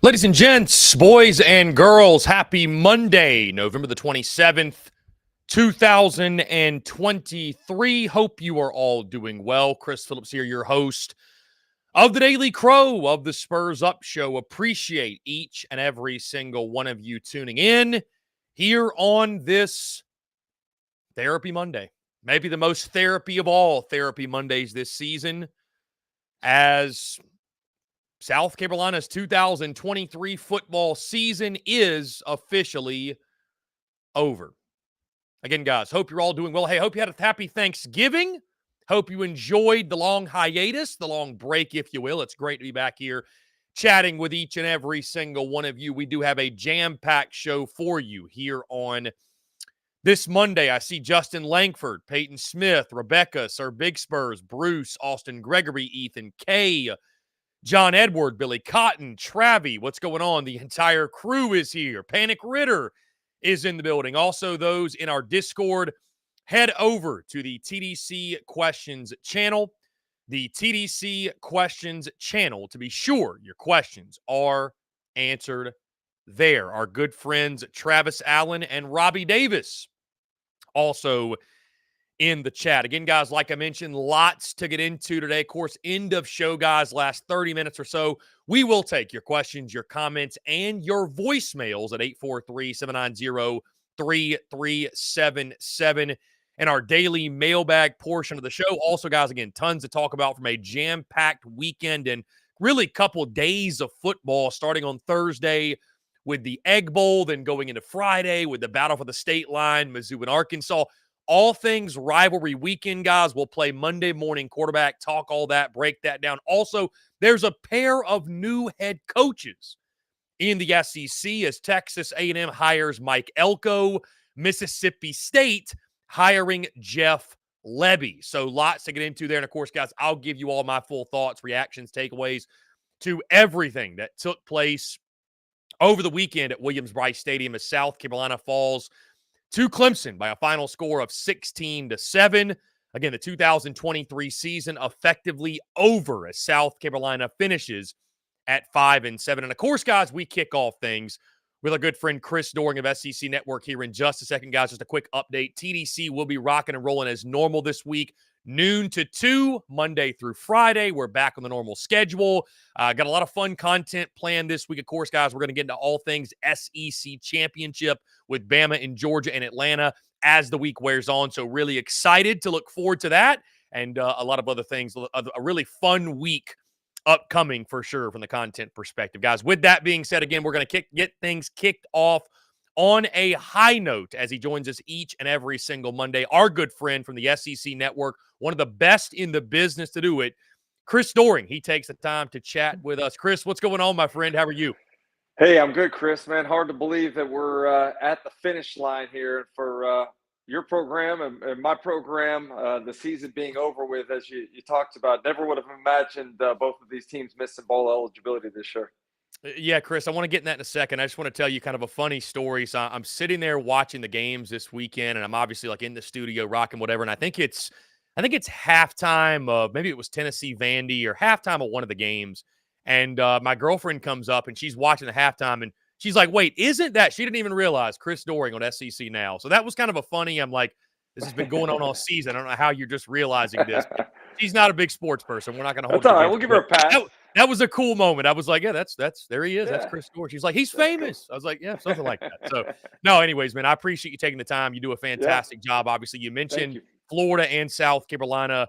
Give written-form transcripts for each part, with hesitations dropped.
Ladies and gents, boys and girls, happy Monday, November the 27th, 2023. Hope you are all doing well. Chris Phillips here, your host of the Daily Crow of the Spurs Up Show. Appreciate each and every single one of you tuning in here on this Therapy Monday. Maybe the most therapy of all Therapy Mondays this season, as South Carolina's 2023 football season is officially over. Again, guys, hope you're all doing well. Hey, hope you had a happy Thanksgiving. Hope you enjoyed the long hiatus, the long break, if you will. It's great to be back here chatting with each and every single one of you. We do have a jam-packed show for you here on this Monday. I see Justin Langford, Peyton Smith, Rebecca, Sir Big Spurs, Bruce, Austin Gregory, Ethan K., John Edward, Billy Cotton, Travie. What's going on? The entire crew is here. Panic Ritter is in the building. Also, those in our Discord, head over to the TDC Questions channel. The TDC Questions channel, to be sure your questions are answered there. Our good friends Travis Allen and Robbie Davis also in the chat. Again, guys, like I mentioned, lots to get into today. Of course, end of show, guys, last 30 minutes or so. We will take your questions, your comments, and your voicemails at 843-790-3377 and our daily mailbag portion of the show. Also, guys, again, tons to talk about from a jam-packed weekend and really couple days of football starting on Thursday with the Egg Bowl, then going into Friday with the battle for the state line, Mizzou and Arkansas. All things rivalry weekend, guys. We'll play Monday morning quarterback, talk all that, break that down. Also, there's a pair of new head coaches in the SEC as Texas A&M hires Mike Elko, Mississippi State hiring Jeff Lebby. So lots to get into there. And, of course, guys, I'll give you all my full thoughts, reactions, takeaways to everything that took place over the weekend at Williams-Brice Stadium as South Carolina falls to Clemson by a final score of 16-7. Again, the 2023 season effectively over as South Carolina finishes at 5-7. And of course, guys, we kick off things with our good friend Chris Doring of SEC Network here in just a second, guys. Just a quick update. TDC will be rocking and rolling as normal this week, noon to 2, Monday through Friday. We're back on the normal schedule. Got a lot of fun content planned this week. Of course, guys, we're going to get into all things SEC championship with Bama in Georgia and Atlanta as the week wears on. So really excited to look forward to that and a lot of other things. A really fun week upcoming for sure from the content perspective. Guys, with that being said, again, we're going to get things kicked off on a high note as he joins us each and every single Monday. Our good friend from the SEC Network, one of the best in the business to do it, Chris Doring. He takes the time to chat with us. Chris, what's going on, my friend? How are you? Hey, I'm good, Chris, man. Hard to believe that we're at the finish line here for your program and my program, the season being over with, as you talked about. Never would have imagined both of these teams missing bowl eligibility this year. Yeah, Chris, I want to get in that in a second. I just want to tell you kind of a funny story. So I'm sitting there watching the games this weekend, and I'm obviously like in the studio rocking whatever, and I think it's halftime of, maybe it was Tennessee Vandy or halftime of one of the games. And my girlfriend comes up and she's watching the halftime and she's like, wait, isn't that? She didn't even realize Chris Doring on SEC Now. So that was kind of a funny. I'm like, this has been going on all season. I don't know how you're just realizing this. She's not a big sports person. We're not going to hold That's it all right. against We'll give her a pass. That was a cool moment. I was like, yeah, that's there he is. Yeah. That's Chris Doring. She's like, he's That's famous. cool. I was like, yeah, something like that. So no, anyways, man, I appreciate you taking the time. You do a fantastic job. Obviously, you mentioned Florida and South Carolina.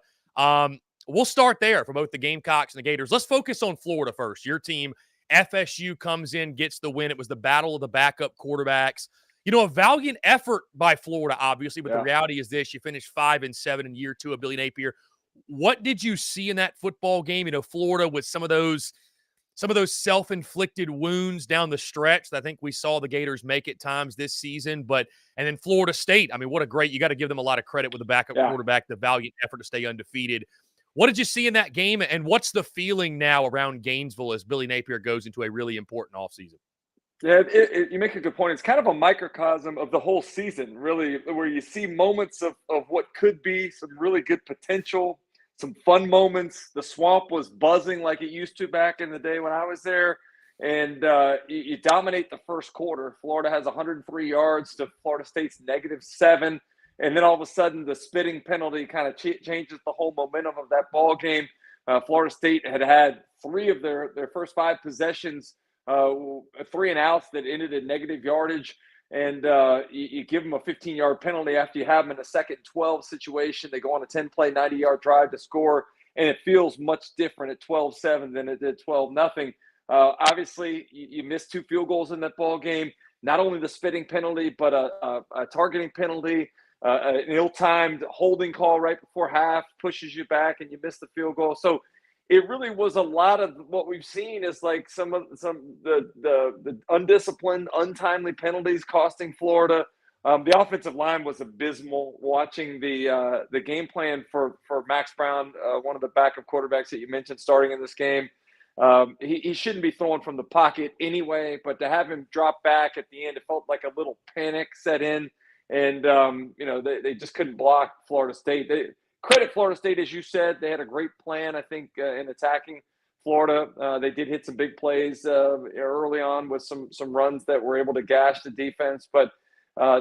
We'll start there for both the Gamecocks and the Gators. Let's focus on Florida first. Your team, FSU, comes in, gets the win. It was the battle of the backup quarterbacks. You know, a valiant effort by Florida, obviously, but the reality is this: you finished 5-7 in year 2 of Billy Napier. What did you see in that football game? You know, Florida with some of those self-inflicted wounds down the stretch that I think we saw the Gators make at times this season. And then Florida State, I mean, what a great, you got to give them a lot of credit with the backup quarterback, the valiant effort to stay undefeated. What did you see in that game, and what's the feeling now around Gainesville as Billy Napier goes into a really important offseason? Yeah, you make a good point. It's kind of a microcosm of the whole season, really, where you see moments of what could be some really good potential, some fun moments. The swamp was buzzing like it used to back in the day when I was there. and you dominate the first quarter. Florida has 103 yards to Florida State's -7. And then all of a sudden, the spitting penalty kind of changes the whole momentum of that ball game. Florida State had 3 of their first 5 possessions, 3 and outs that ended in negative yardage. And you give them a 15-yard penalty after you have them in a second 12 situation. They go on a 10-play, 90-yard drive to score, and it feels much different at 12-7 than it did 12-0. Obviously, you missed 2 field goals in that ball game. Not only the spitting penalty, but a targeting penalty. An ill-timed holding call right before half pushes you back, and you miss the field goal. So it really was a lot of what we've seen is like some of the undisciplined, untimely penalties costing Florida. The offensive line was abysmal. Watching the game plan for Max Brown, one of the backup quarterbacks that you mentioned starting in this game. He shouldn't be throwing from the pocket anyway, but to have him drop back at the end, it felt like a little panic set in. And, they just couldn't block Florida State. Credit Florida State, as you said. They had a great plan, I think, in attacking Florida. They did hit some big plays early on with some runs that were able to gash the defense. But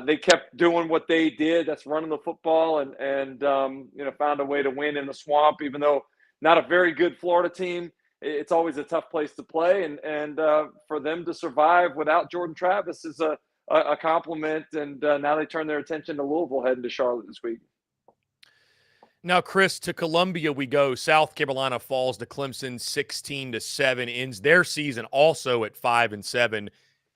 they kept doing what they did. That's running the football and found a way to win in the swamp, even though not a very good Florida team. It's always a tough place to play. And for them to survive without Jordan Travis is a compliment, and now they turn their attention to Louisville heading to Charlotte this week. Now, Chris, to Columbia we go. South Carolina falls to Clemson 16-7, ends their season also at 5-7.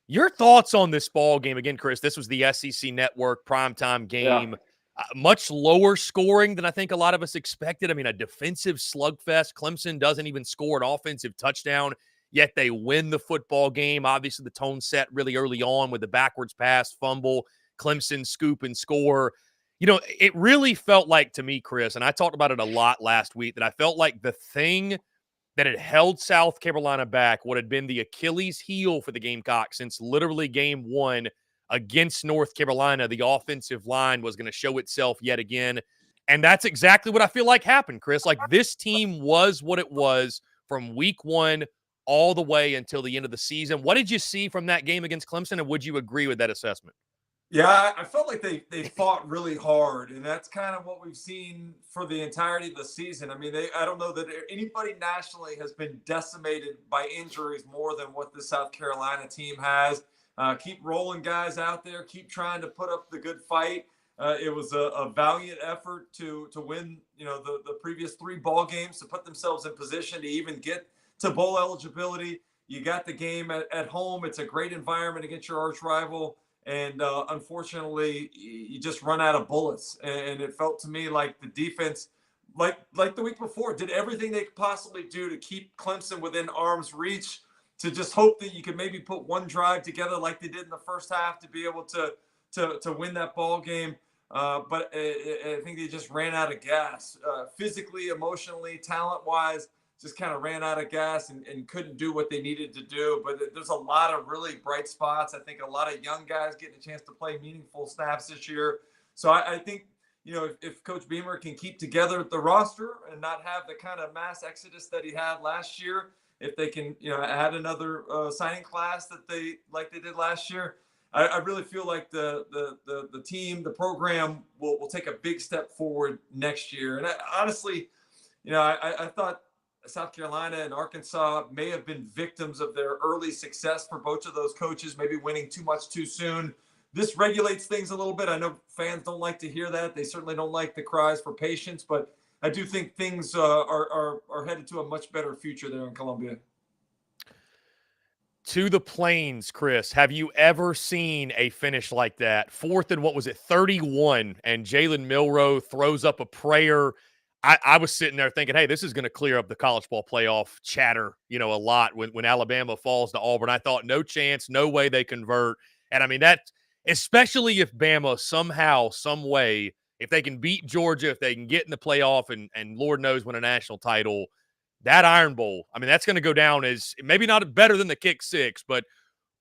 Your thoughts on this ball game? Again, Chris, this was the SEC Network primetime game. Yeah. Much lower scoring than I think a lot of us expected. I mean, a defensive slugfest. Clemson doesn't even score an offensive touchdown, yet they win the football game. Obviously, the tone set really early on with the backwards pass, fumble, Clemson scoop and score. It really felt like to me, Chris, and I talked about it a lot last week, that I felt like the thing that had held South Carolina back, what had been the Achilles heel for the Gamecocks since literally game 1 against North Carolina, the offensive line was going to show itself yet again. And that's exactly what I feel like happened, Chris. Like, this team was what it was from week 1 all the way until the end of the season. What did you see from that game against Clemson, and would you agree with that assessment? Yeah, I felt like they fought really hard, and that's kind of what we've seen for the entirety of the season. I mean, I don't know that anybody nationally has been decimated by injuries more than what the South Carolina team has. Keep rolling guys out there, keep trying to put up the good fight. It was a valiant effort to win, the previous 3 ball games, to put themselves in position to even get to bowl eligibility. You got the game at home. It's a great environment against your arch rival. And unfortunately, you just run out of bullets. And it felt to me like the defense, like the week before, did everything they could possibly do to keep Clemson within arm's reach, to just hope that you could maybe put one drive together like they did in the first half to be able to win that ball game. But I think they just ran out of gas, physically, emotionally, talent-wise. Just kind of ran out of gas and couldn't do what they needed to do. But there's a lot of really bright spots. I think a lot of young guys getting a chance to play meaningful snaps this year. So I think, if Coach Beamer can keep together the roster and not have the kind of mass exodus that he had last year, if they can, add another signing class that they did last year, I really feel like the team, the program will take a big step forward next year. And honestly, I thought South Carolina and Arkansas may have been victims of their early success for both of those coaches, maybe winning too much too soon. This regulates things a little bit. I know fans don't like to hear that. They certainly don't like the cries for patience, but I do think things are headed to a much better future there in Columbia. To the Plains, Chris, have you ever seen a finish like that? 4th and 31, and Jalen Milroe throws up a prayer. I was sitting there thinking, hey, this is going to clear up the college ball playoff chatter, a lot when Alabama falls to Auburn. I thought, no chance, no way they convert. And I mean, that, especially if Bama somehow, some way, if they can beat Georgia, if they can get in the playoff and Lord knows win a national title, that Iron Bowl, I mean, that's going to go down as maybe not better than the Kick 6, but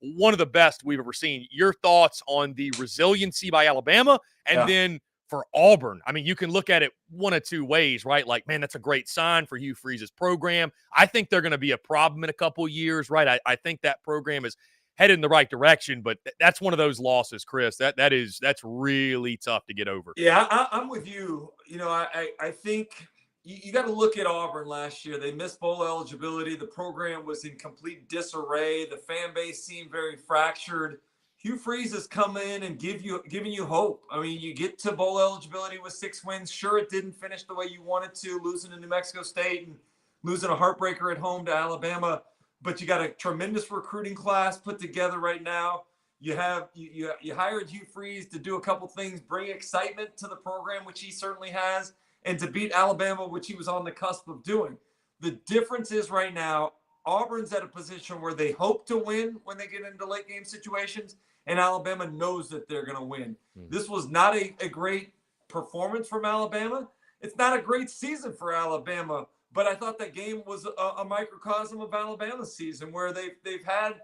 one of the best we've ever seen. Your thoughts on the resiliency by Alabama, and then for Auburn, I mean, you can look at it one of two ways, right? Like, man, that's a great sign for Hugh Freeze's program. I think they're going to be a problem in a couple of years, right? I think that program is headed in the right direction, but that's one of those losses, Chris. That's really tough to get over. Yeah, I'm with you. I think you got to look at Auburn last year. They missed bowl eligibility. The program was in complete disarray. The fan base seemed very fractured. Hugh Freeze has come in and giving you hope. I mean, you get to bowl eligibility with 6 wins. Sure, it didn't finish the way you wanted to, losing to New Mexico State and losing a heartbreaker at home to Alabama. But you got a tremendous recruiting class put together right now. You hired Hugh Freeze to do a couple things, bring excitement to the program, which he certainly has, and to beat Alabama, which he was on the cusp of doing. The difference is right now, Auburn's at a position where they hope to win when they get into late game situations, and Alabama knows that they're going to win. This was not a great performance from Alabama. It's not a great season for Alabama, but I thought that game was a microcosm of Alabama's season, where they've had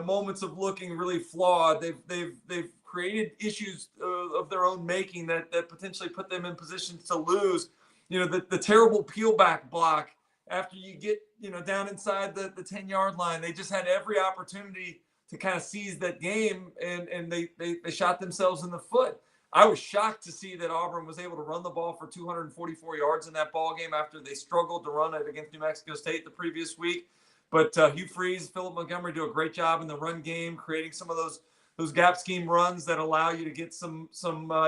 moments of looking really flawed. They've created issues of their own making that potentially put them in positions to lose. The terrible peel back block after you get down inside the 10-yard line. They just had every opportunity to kind of seize that game, and they shot themselves in the foot. I was shocked to see that Auburn was able to run the ball for 244 yards in that ball game after they struggled to run it against New Mexico State the previous week. But Hugh Freeze, Philip Montgomery do a great job in the run game, creating some of those gap scheme runs that allow you to get some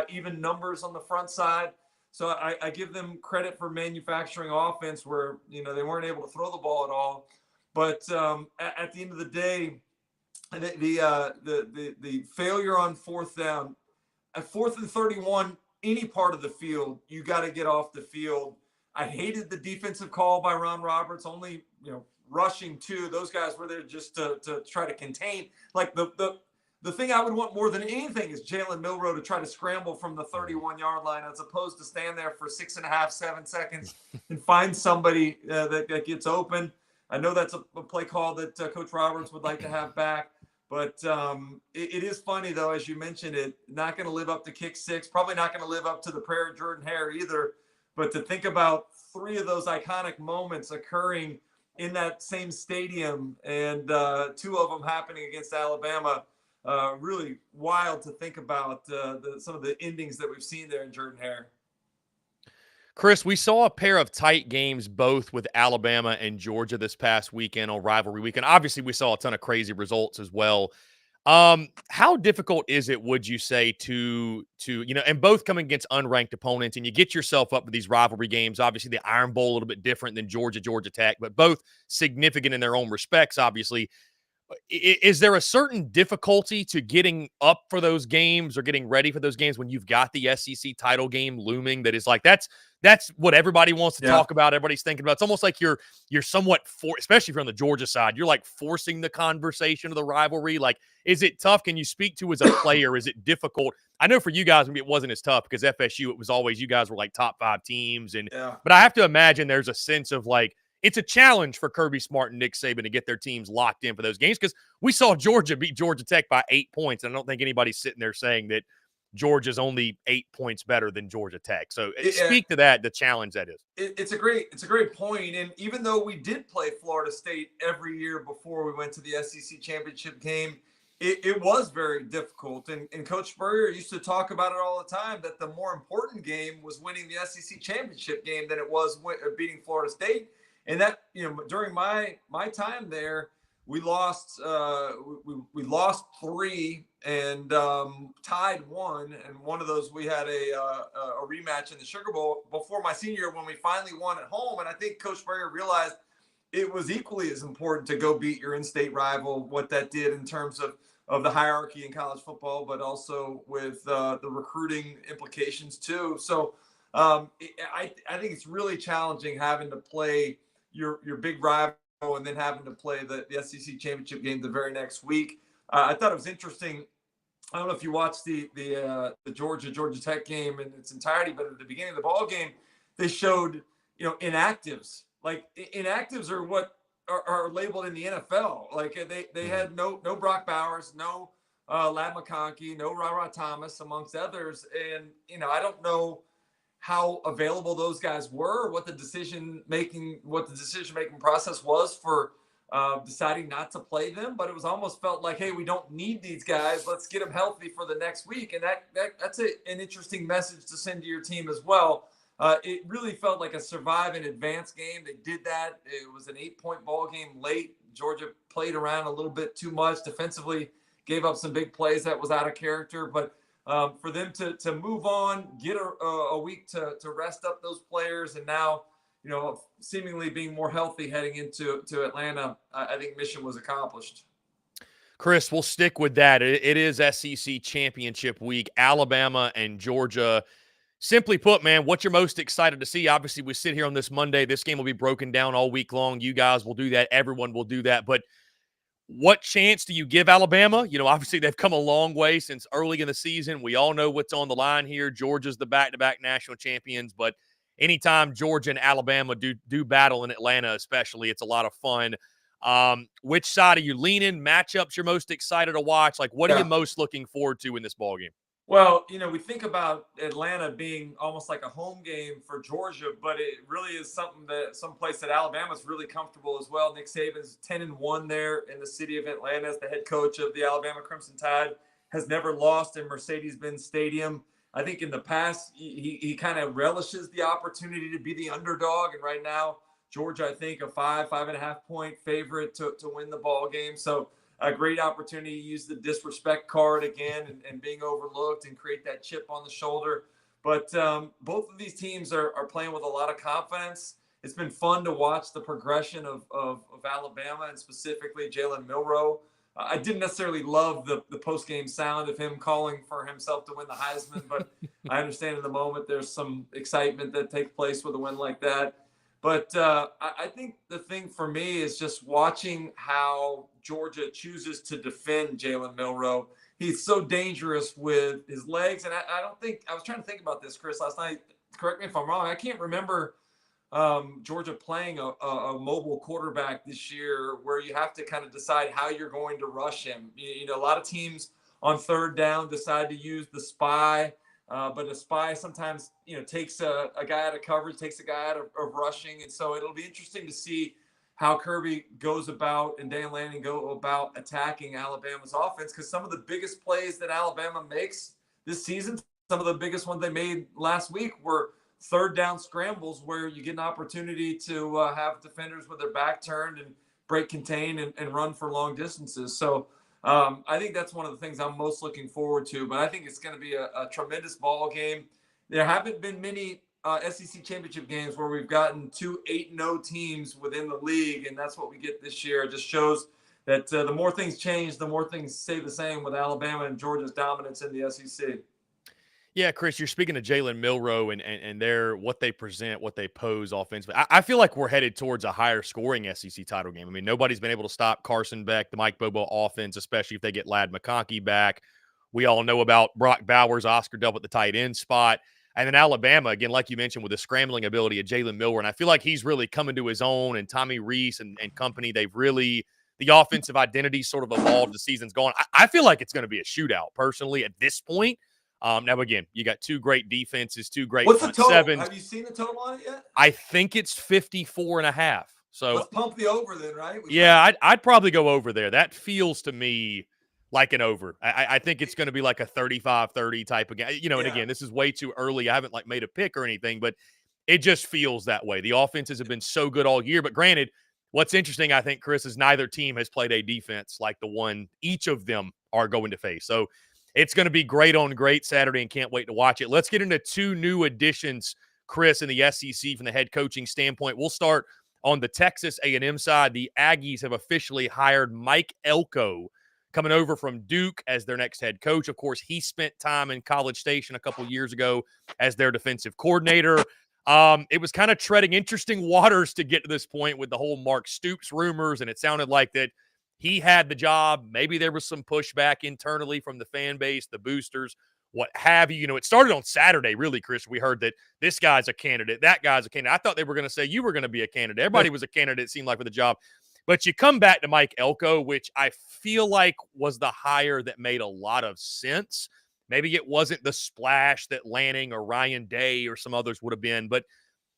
even numbers on the front side. So I give them credit for manufacturing offense where they weren't able to throw the ball at all. But at the end of the day, the failure on fourth down, at 4th and 31, any part of the field, you got to get off the field. I hated the defensive call by Ron Roberts, only rushing 2. Those guys were there just to try to contain. Like the thing I would want more than anything is Jalen Milroe to try to scramble from the 31-yard line as opposed to stand there for 6.5, 7 seconds and find somebody that gets open. I know that's a play call that Coach Roberts would like to have back. But it is funny, though, as you mentioned it, not going to live up to kick 6, probably not going to live up to the prayer of Jordan Hare either. But to think about 3 of those iconic moments occurring in that same stadium and 2 of them happening against Alabama, really wild to think about some of the endings that we've seen there in Jordan Hare. Chris, we saw a pair of tight games both with Alabama and Georgia this past weekend on rivalry weekend. Obviously, we saw a ton of crazy results as well. How difficult is it, would you say, to and both coming against unranked opponents, and you get yourself up for these rivalry games? Obviously, the Iron Bowl a little bit different than Georgia Tech, but both significant in their own respects, obviously. Is there a certain difficulty to getting up for those games or getting ready for those games when you've got the SEC title game looming? That is like that's what everybody wants to talk about. Everybody's thinking about. It's almost like you're somewhat especially if you're on the Georgia side, you're like forcing the conversation of the rivalry. Like, is it tough? Can you speak to as a player? Is it difficult? I know for you guys, maybe it wasn't as tough because FSU, it was always you guys were like top 5 teams, but I have to imagine there's a sense of like. It's a challenge for Kirby Smart and Nick Saban to get their teams locked in for those games because we saw Georgia beat Georgia Tech by 8 points. And I don't think anybody's sitting there saying that Georgia's only 8 points better than Georgia Tech. So speak to that, the challenge that is. It's a great point. And even though we did play Florida State every year before we went to the SEC championship game, it was very difficult. And Coach Spurrier used to talk about it all the time, that the more important game was winning the SEC championship game than it was beating Florida State. And that, during my time there, we lost 3 and tied 1. And one of those we had a rematch in the Sugar Bowl before my senior year when we finally won at home. And I think Coach Spurrier realized it was equally as important to go beat your in-state rival, what that did in terms of the hierarchy in college football, but also with the recruiting implications too. So I think it's really challenging having to play your big rival and then having to play the SEC championship game the very next week. I thought it was interesting. I don't know if you watched the Georgia Tech game in its entirety, but at the beginning of the ball game, they showed inactives. Like inactives are what are labeled in the NFL. Like they had no Brock Bowers, no Lad McConkey, no Ra Thomas, amongst others. And, I don't know how available those guys were, what the decision making process was for deciding not to play them. But it was almost felt like, hey, we don't need these guys. Let's get them healthy for the next week. And that's an interesting message to send to your team as well. It really felt like a survive and advance game. They did that. It was an 8-point ball game late. Georgia played around a little bit too much defensively, gave up some big plays that was out of character. But for them to move on, get a week to rest up those players, and now, seemingly being more healthy heading into Atlanta, I think mission was accomplished. Chris, we'll stick with that. It is SEC championship week. Alabama and Georgia. Simply put, man, what you're most excited to see? Obviously, we sit here on this Monday. This game will be broken down all week long. You guys will do that. Everyone will do that. But what chance do you give Alabama? Obviously, they've come a long way since early in the season. We all know what's on the line here. Georgia's the back-to-back national champions. But anytime Georgia and Alabama do battle in Atlanta, especially, it's a lot of fun. Which side are you leaning? Matchups you're most excited to watch? Like, what are you most looking forward to in this ballgame? Well, we think about Atlanta being almost like a home game for Georgia, but it really is someplace that Alabama's really comfortable as well. Nick Saban's 10-1 there in the city of Atlanta as the head coach of the Alabama Crimson Tide, has never lost in Mercedes-Benz Stadium. I think in the past, he kind of relishes the opportunity to be the underdog. And right now, Georgia, I think, a 5.5 point favorite to win the ball game. So a great opportunity to use the disrespect card again and being overlooked and create that chip on the shoulder. But both of these teams are playing with a lot of confidence. It's been fun to watch the progression of Alabama, and specifically Jalen Milroe. I didn't necessarily love the post-game sound of him calling for himself to win the Heisman, but I understand in the moment there's some excitement that takes place with a win like that. But I think the thing for me is just watching how Georgia chooses to defend Jalen Milroe. He's so dangerous with his legs. And I was trying to think about this, Chris, last night. Correct me if I'm wrong. I can't remember Georgia playing a mobile quarterback this year where you have to kind of decide how you're going to rush him. A lot of teams on third down decide to use the spy. But a spy sometimes, takes a guy out of coverage, takes a guy out of rushing. And so it'll be interesting to see how Kirby goes about and Dan Lanning go about attacking Alabama's offense, because some of the biggest plays that Alabama makes this season, some of the biggest ones they made last week were third down scrambles where you get an opportunity to have defenders with their back turned and break contain and run for long distances. So I think that's one of the things I'm most looking forward to, but I think it's going to be a tremendous ball game. There haven't been many SEC championship games where we've gotten 2 8-0 teams within the league, and that's what we get this year. It just shows that the more things change, the more things stay the same with Alabama and Georgia's dominance in the SEC. Yeah, Chris, you're speaking to Jalen Milroe and their what they present, what they pose offensively. I feel like we're headed towards a higher scoring SEC title game. I mean, nobody's been able to stop Carson Beck, the Mike Bobo offense, especially if they get Lad McConkey back. We all know about Brock Bowers, Oscar Dub at the tight end spot. And then Alabama, again, like you mentioned, with the scrambling ability of Jalen Milroe. And I feel like he's really coming to his own, and Tommy Rees and company, they've really – the offensive identity sort of evolved. The season's gone. I feel like it's going to be a shootout, personally, at this point. Now, again, you got 2 great defenses, 2 great What's the total? sevens. Have you seen the total on it yet? I think it's 54.5. So let's pump the over then, right? I'd probably go over there. That feels to me like an over. I think it's going to be like a 35-30 type of game. And again, this is way too early. I haven't made a pick or anything, but it just feels that way. The offenses have been so good all year. But granted, what's interesting, I think, Chris, is neither team has played a defense like the one each of them are going to face. So it's going to be great on great Saturday, and can't wait to watch it. Let's get into 2 new additions, Chris, in the SEC from the head coaching standpoint. We'll start on the Texas A&M side. The Aggies have officially hired Mike Elko, coming over from Duke as their next head coach. Of course, he spent time in College Station a couple years ago as their defensive coordinator. It was kind of treading interesting waters to get to this point with the whole Mark Stoops rumors, and it sounded like that he had the job. Maybe there was some pushback internally from the fan base, the boosters, what have you. It started on Saturday, really, Chris. We heard that this guy's a candidate, that guy's a candidate. I thought they were going to say you were going to be a candidate. Everybody was a candidate, it seemed like, for the job. But you come back to Mike Elko, which I feel like was the hire that made a lot of sense. Maybe it wasn't the splash that Lanning or Ryan Day or some others would have been, but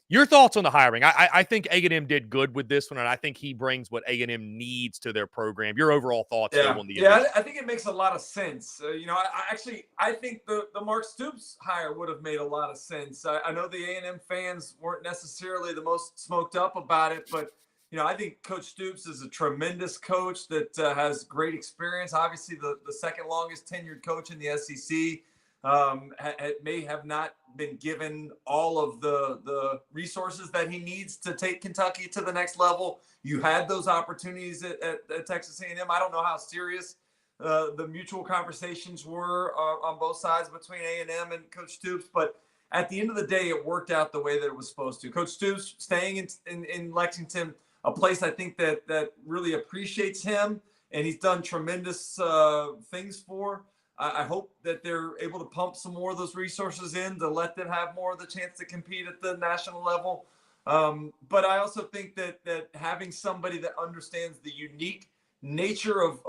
your thoughts on the hiring? I think A&M did good with this one, and I think he brings what A&M needs to their program. Your overall thoughts, though, on the addition? I think it makes a lot of sense. I think the Mark Stoops hire would have made a lot of sense. I know the A&M fans weren't necessarily the most smoked up about it, but I think Coach Stoops is a tremendous coach that has great experience. Obviously, the second longest tenured coach in the SEC. May have not been given all of the resources that he needs to take Kentucky to the next level. You had those opportunities at Texas A&M. I don't know how serious the mutual conversations were on both sides between A&M and Coach Stoops, but at the end of the day, it worked out the way that it was supposed to. Coach Stoops staying in Lexington, a place I think that really appreciates him, and he's done tremendous things for. I hope that they're able to pump some more of those resources in to let them have more of the chance to compete at the national level. But I also think that having somebody that understands the unique nature of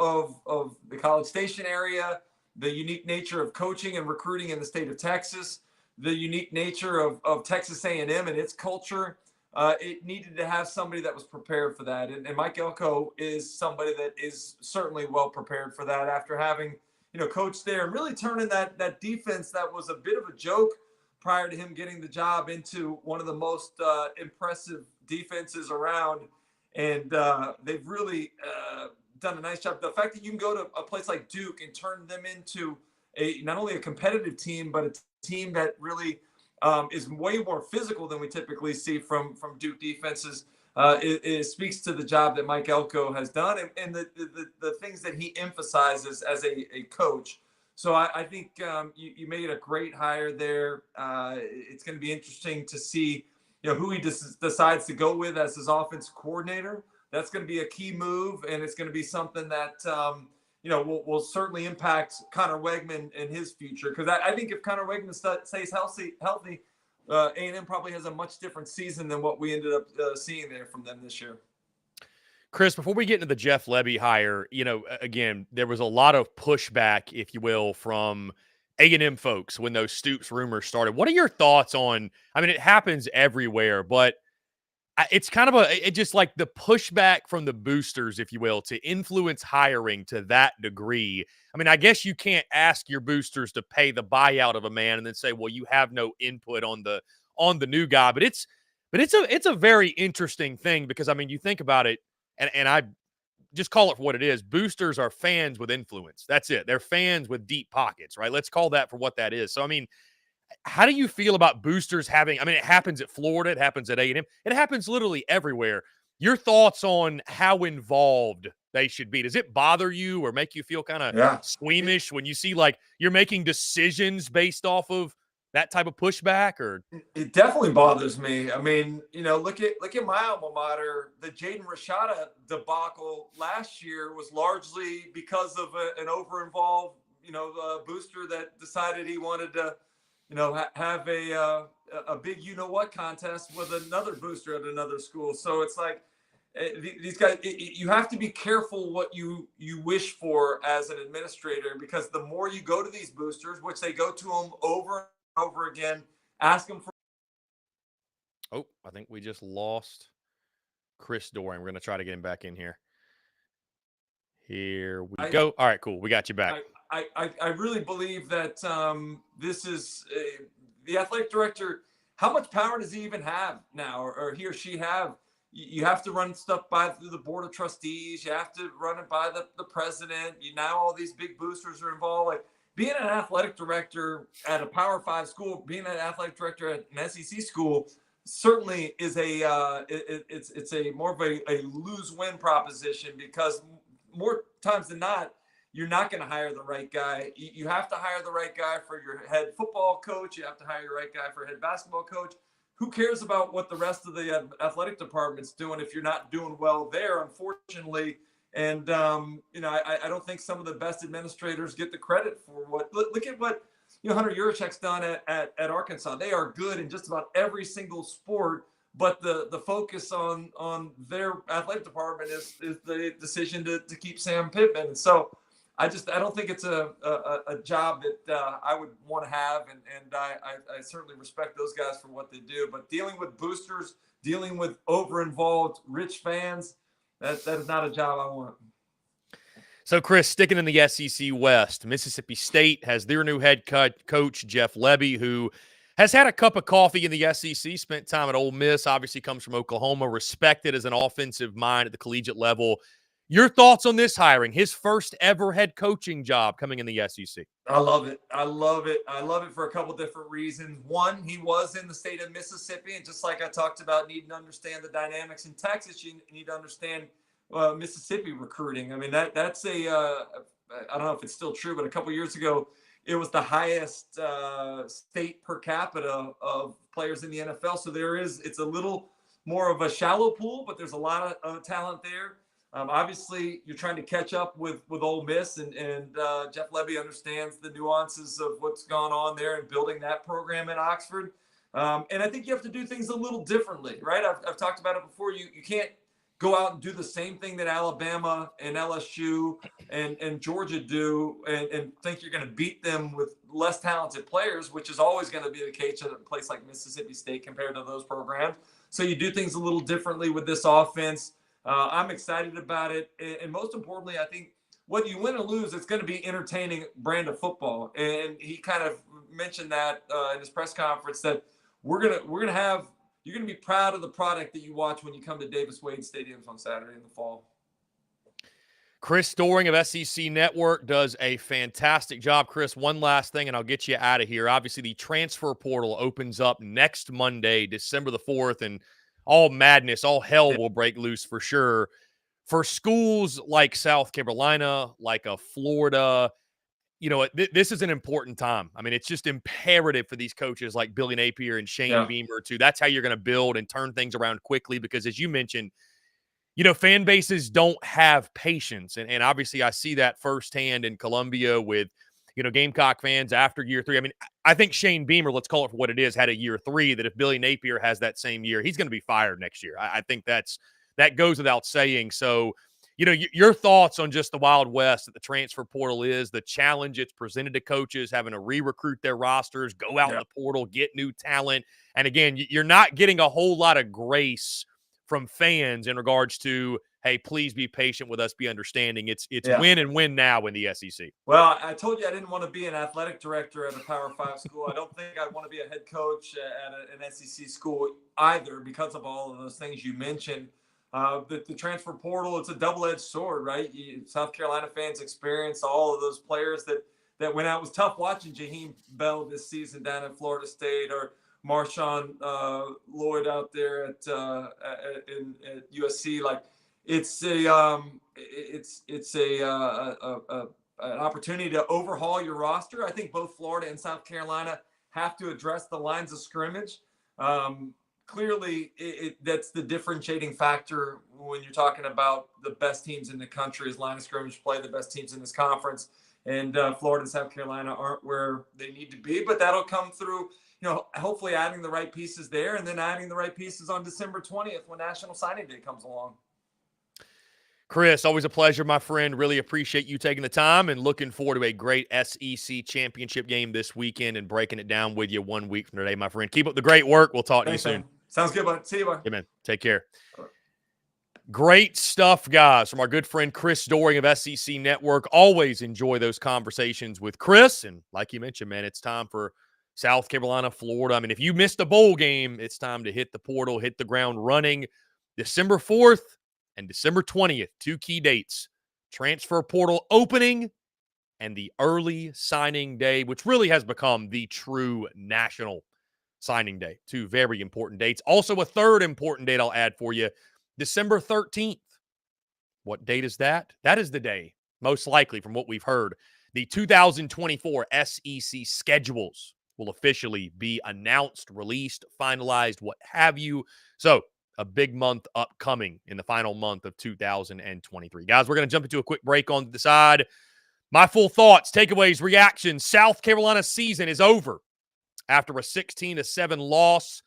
the College Station area, the unique nature of coaching and recruiting in the state of Texas, the unique nature of Texas A&M and its culture, it needed to have somebody that was prepared for that. And Mike Elko is somebody that is certainly well prepared for that after having coach there and really turning that defense that was a bit of a joke prior to him getting the job into one of the most impressive defenses around. And they've really done a nice job. The fact that you can go to a place like Duke and turn them into not only a competitive team, but a team that really is way more physical than we typically see from Duke defenses. It speaks to the job that Mike Elko has done and the things that he emphasizes as a coach. So I think you made a great hire there. It's going to be interesting to see who he decides to go with as his offense coordinator. That's going to be a key move, and it's going to be something that will certainly impact Connor Wegman and his future. Because I think if Connor Wegman stays healthy, A&M probably has a much different season than what we ended up seeing there from them this year. Chris, before we get into the Jeff Lebby hire, again, there was a lot of pushback, if you will, from A&M folks when those Stoops rumors started. What are your thoughts on, it happens everywhere, but it's kind of it's just like the pushback from the boosters, if you will, to influence hiring to that degree. I guess you can't ask your boosters to pay the buyout of a man and then say, well, you have no input on the new guy. But it's a very interesting thing because, you think about it, and I just call it for what it is. Boosters are fans with influence. That's it. They're fans with deep pockets, right? Let's call that for what that is. So, how do you feel about boosters having, it happens at Florida, it happens at A&M, it happens literally everywhere. Your thoughts on how involved they should be? Does it bother you or make you feel kind of squeamish when you see like you're making decisions based off of that type of pushback? Or it definitely bothers me. Look at my alma mater. The Jaden Rashada debacle last year was largely because of an over-involved, booster that decided he wanted to have a big what contest with another booster at another school. So it's like these guys, you have to be careful what you wish for as an administrator, because the more you go to these boosters, which they go to them over and over again, ask them for. Oh, I think we just lost Chris Doring. We're going to try to get him back in here. Here we go. All right, cool. We got you back. I really believe that this is the athletic director. How much power does he even have now, or he or she have? You have to run stuff through the board of trustees. You have to run it by the president. Now all these big boosters are involved. Like being an athletic director at a Power 5 school, being an athletic director at an SEC school, certainly is it's a more of a lose-win proposition, because more times than not, you're not going to hire the right guy. You have to hire the right guy for your head football coach. You have to hire your right guy for head basketball coach. Who cares about what the rest of the athletic department's doing if you're not doing well there, unfortunately. And, I don't think some of the best administrators get the credit for look at what, Hunter Yurichek's done at Arkansas. They are good in just about every single sport, but the focus on their athletic department is the decision to keep Sam Pittman. And so I don't think it's a job that I would want to have, and I certainly respect those guys for what they do. But dealing with boosters, dealing with over-involved rich fans, that is not a job I want. So, Chris, sticking in the SEC West, Mississippi State has their new head coach, Jeff Lebby, who has had a cup of coffee in the SEC, spent time at Ole Miss, obviously comes from Oklahoma, respected as an offensive mind at the collegiate level. Your thoughts on this hiring, his first ever head coaching job coming in the SEC? I love it. I love it. I love it for a couple different reasons. One, he was in the state of Mississippi, and just like I talked about needing to understand the dynamics in Texas, you need to understand Mississippi recruiting. I mean, that's I don't know if it's still true, but a couple years ago, it was the highest state per capita of players in the NFL. So it's a little more of a shallow pool, but there's a lot of talent there. Obviously, you're trying to catch up with Ole Miss, and Jeff Lebby understands the nuances of what's gone on there and building that program in Oxford. And I think you have to do things a little differently, right? I've talked about it before. You can't go out and do the same thing that Alabama and LSU and Georgia do and think you're going to beat them with less talented players, which is always going to be the case at a place like Mississippi State compared to those programs. So you do things a little differently with this offense. I'm excited about it. And most importantly, I think whether you win or lose, it's going to be entertaining brand of football. And he kind of mentioned that in his press conference that you're going to be proud of the product that you watch when you come to Davis Wade Stadiums on Saturday in the fall. Chris Doring of SEC Network does a fantastic job. Chris, one last thing, and I'll get you out of here. Obviously, the transfer portal opens up next Monday, December the 4th, and all madness, all hell will break loose for sure. For schools like South Carolina, like a Florida, this is an important time. I mean, it's just imperative for these coaches like Billy Napier and Shane Beamer that's how you're going to build and turn things around quickly because, as you mentioned, fan bases don't have patience. And obviously I see that firsthand in Columbia with, Gamecock fans after year 3. I mean, I think Shane Beamer, let's call it for what it is, had a year 3 that if Billy Napier has that same year, he's going to be fired next year. I think that goes without saying. So, your thoughts on just the Wild West that the transfer portal is, the challenge it's presented to coaches, having to re-recruit their rosters, go out in the portal, get new talent. And again, you're not getting a whole lot of grace from fans in regards to, hey, please be patient with us, be understanding. It's win and win now in the SEC. Well, I told you I didn't want to be an athletic director at a Power 5 school. I don't think I want to be a head coach at an SEC school either because of all of those things you mentioned. The transfer portal, it's a double-edged sword, right? South Carolina fans experience all of those players that went out. It was tough watching Jaheim Bell this season down at Florida State or Marshawn Lloyd out there at USC. Like it's an opportunity to overhaul your roster. I think both Florida and South Carolina have to address the lines of scrimmage. Clearly, that's the differentiating factor when you're talking about the best teams in the country is line of scrimmage play, the best teams in this conference. And Florida and South Carolina aren't where they need to be, but that'll come through, hopefully adding the right pieces there and then adding the right pieces on December 20th when National Signing Day comes along. Chris, always a pleasure, my friend. Really appreciate you taking the time and looking forward to a great SEC championship game this weekend and breaking it down with you 1 week from today, my friend. Keep up the great work. We'll talk to you soon. Man. Sounds good, bud. See you, bud. Yeah, man. Take care. Great stuff, guys, from our good friend Chris Doring of SEC Network. Always enjoy those conversations with Chris. And like you mentioned, man, it's time for South Carolina, Florida. I mean, if you missed a bowl game, it's time to hit the portal, hit the ground running. December 4th and December 20th, 2 key dates. Transfer portal opening and the early signing day, which really has become the true national signing day. 2 very important dates. Also, a third important date I'll add for you, December 13th. What date is that? That is the day, most likely from what we've heard, the 2024 SEC schedules will officially be announced, released, finalized, what have you. So a big month upcoming in the final month of 2023. Guys, we're going to jump into a quick break on the side. My full thoughts, takeaways, reactions. South Carolina season is over after a 16-7 loss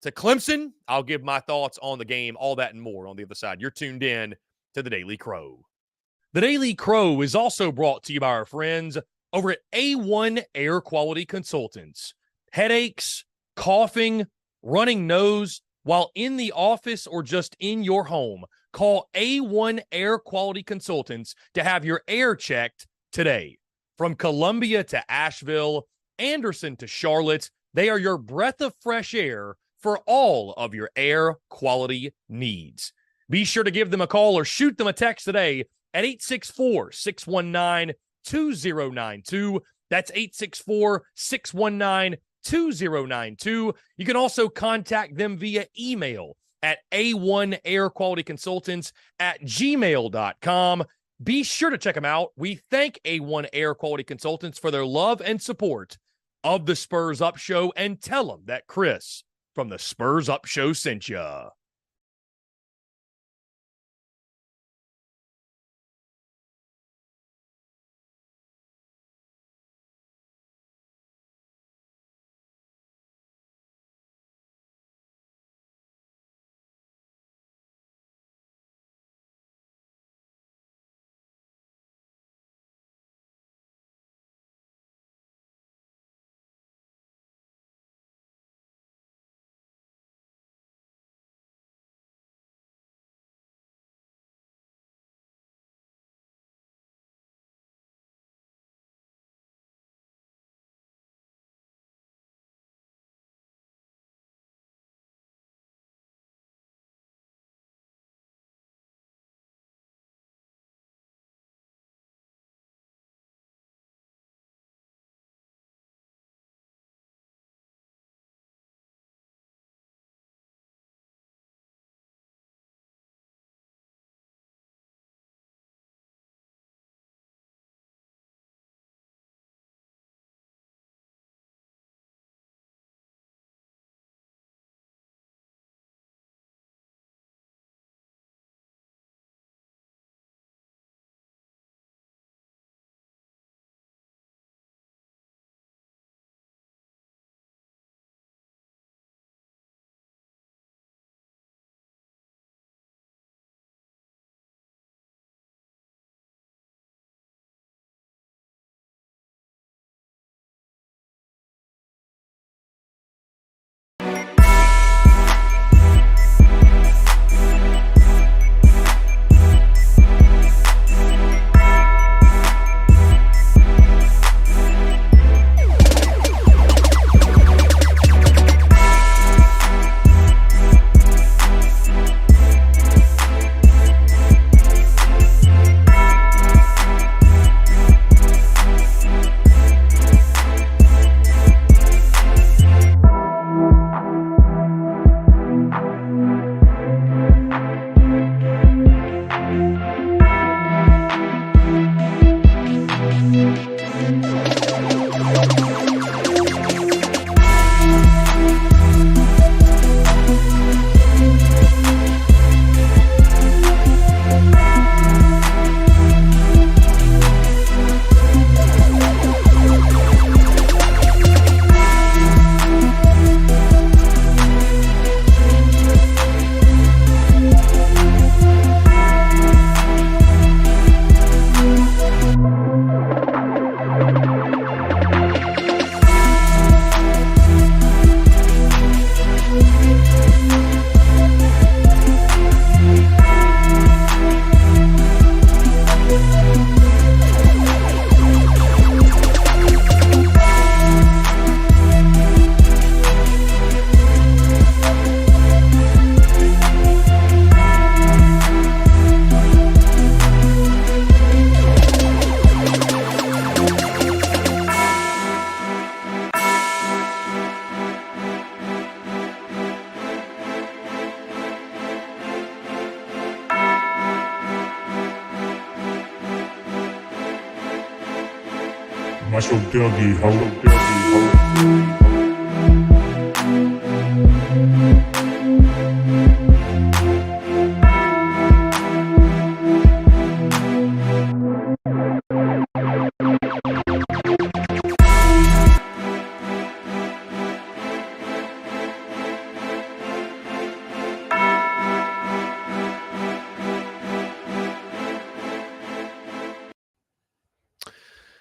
to Clemson. I'll give my thoughts on the game, all that and more on the other side. You're tuned in to the Daily Crow. The Daily Crow is also brought to you by our friends over at A1 Air Quality Consultants. Headaches, coughing, running nose while in the office or just in your home. Call A1 Air Quality Consultants to have your air checked today. From Columbia to Asheville, Anderson to Charlotte, they are your breath of fresh air for all of your air quality needs. Be sure to give them a call or shoot them a text today at 864-619-2092. That's 864-619-2092. You can also contact them via email at a1airqualityconsultants@gmail.com. Be sure to check them out. We thank A1 Air Quality Consultants for their love and support of the Spurs Up Show, and tell them that Chris from the Spurs Up Show sent ya. Marshall Dougie, ho.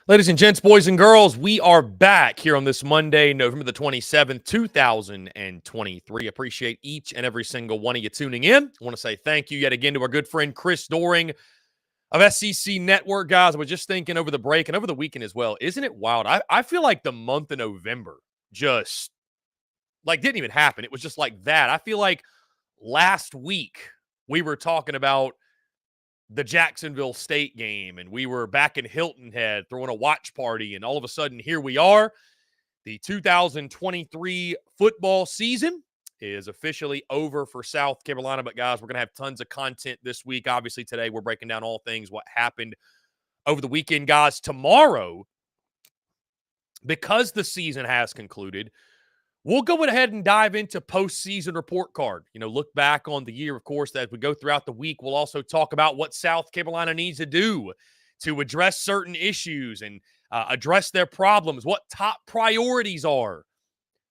Ladies and gents, boys and girls, we are back here on this Monday, November the 27th, 2023. Appreciate each and every single one of you tuning in. I want to say thank you yet again to our good friend Chris Doring of SEC Network. Guys, I was just thinking over the break and over the weekend as well. Isn't it wild? I feel like the month of November just didn't even happen. It was just like that. I feel like last week we were talking about the Jacksonville State game, and we were back in Hilton Head throwing a watch party, and all of a sudden here we are. The 2023 football season is officially over for South Carolina, but guys, we're going to have tons of content this week. Obviously, today we're breaking down all things what happened over the weekend. Guys, tomorrow, because the season has concluded, we'll go ahead and dive into postseason report card. Look back on the year, of course, as we go throughout the week. We'll also talk about what South Carolina needs to do to address certain issues and address their problems, what top priorities are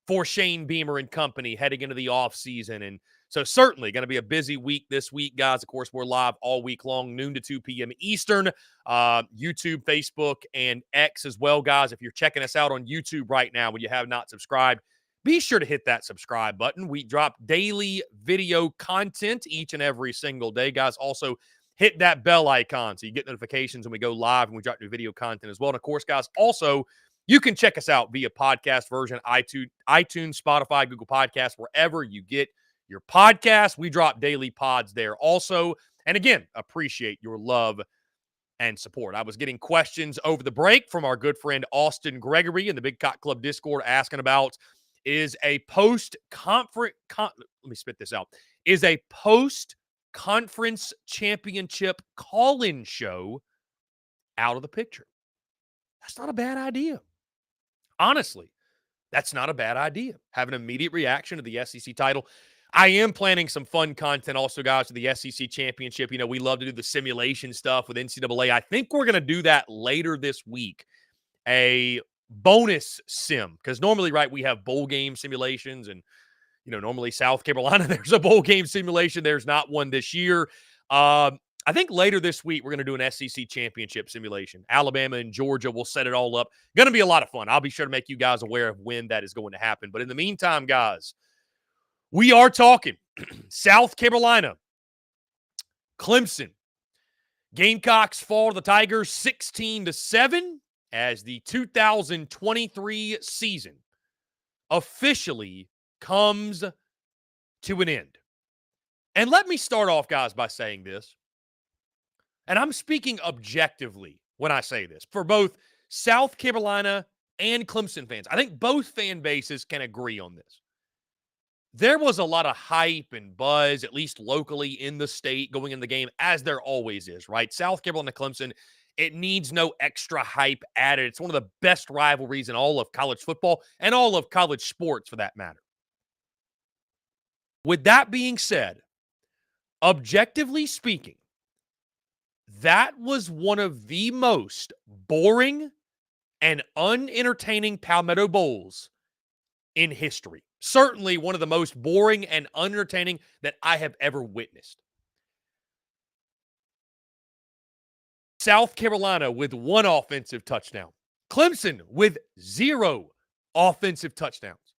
for Shane Beamer and company heading into the offseason. And so certainly going to be a busy week this week, guys. Of course, we're live all week long, noon to 2 p.m. Eastern, YouTube, Facebook, and X as well, guys. If you're checking us out on YouTube right now when you have not subscribed, be sure to hit that subscribe button. We drop daily video content each and every single day, guys. Also, hit that bell icon so you get notifications when we go live and we drop new video content as well. And, of course, guys, also, you can check us out via podcast version, iTunes, Spotify, Google Podcasts, wherever you get your podcasts. We drop daily pods there also. And, again, appreciate your love and support. I was getting questions over the break from our good friend Austin Gregory in the Big Cock Club Discord asking about is a post-conference championship call-in show out of the picture. That's not a bad idea. Honestly, that's not a bad idea. Have an immediate reaction to the SEC title. I am planning some fun content also, guys, to the SEC championship. We love to do the simulation stuff with NCAA. I think we're going to do that later this week. A bonus sim, because normally, right, we have bowl game simulations, and normally South Carolina, there's a bowl game simulation. There's not one this year. I think later this week we're going to do an SEC championship simulation. Alabama and Georgia will set it all up. Going to be a lot of fun. I'll be sure to make you guys aware of when that is going to happen. But in the meantime, guys, we are talking South Carolina, Clemson. Gamecocks fall to the Tigers 16-7 as the 2023 season officially comes to an end. And let me start off, guys, by saying this. And I'm speaking objectively when I say this for both South Carolina and Clemson fans. I think both fan bases can agree on this. There was a lot of hype and buzz, at least locally in the state, going in the game, as there always is, right? South Carolina, Clemson, it needs no extra hype added. It's one of the best rivalries in all of college football and all of college sports, for that matter. With that being said, objectively speaking, that was one of the most boring and unentertaining Palmetto Bowls in history. Certainly one of the most boring and unentertaining that I have ever witnessed. South Carolina with 1 offensive touchdown. Clemson with 0 offensive touchdowns.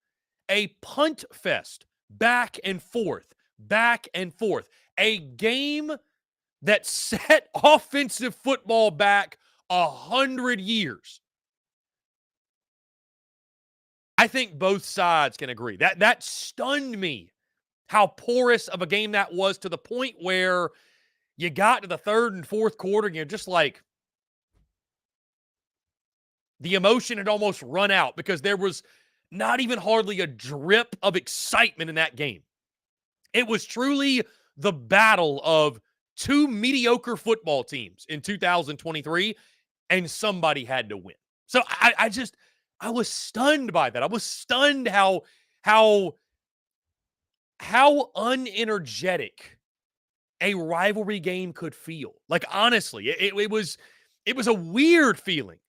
A punt fest, back and forth, back and forth. A game that set offensive football back 100 years. I think both sides can agree. That stunned me, how porous of a game that was, to the point where you got to the third and fourth quarter and you're just like, the emotion had almost run out because there was not even hardly a drip of excitement in that game. It was truly the battle of 2 mediocre football teams in 2023, and somebody had to win. So I was stunned by that. I was stunned how unenergetic a rivalry game could feel. Like, honestly, it was a weird feeling.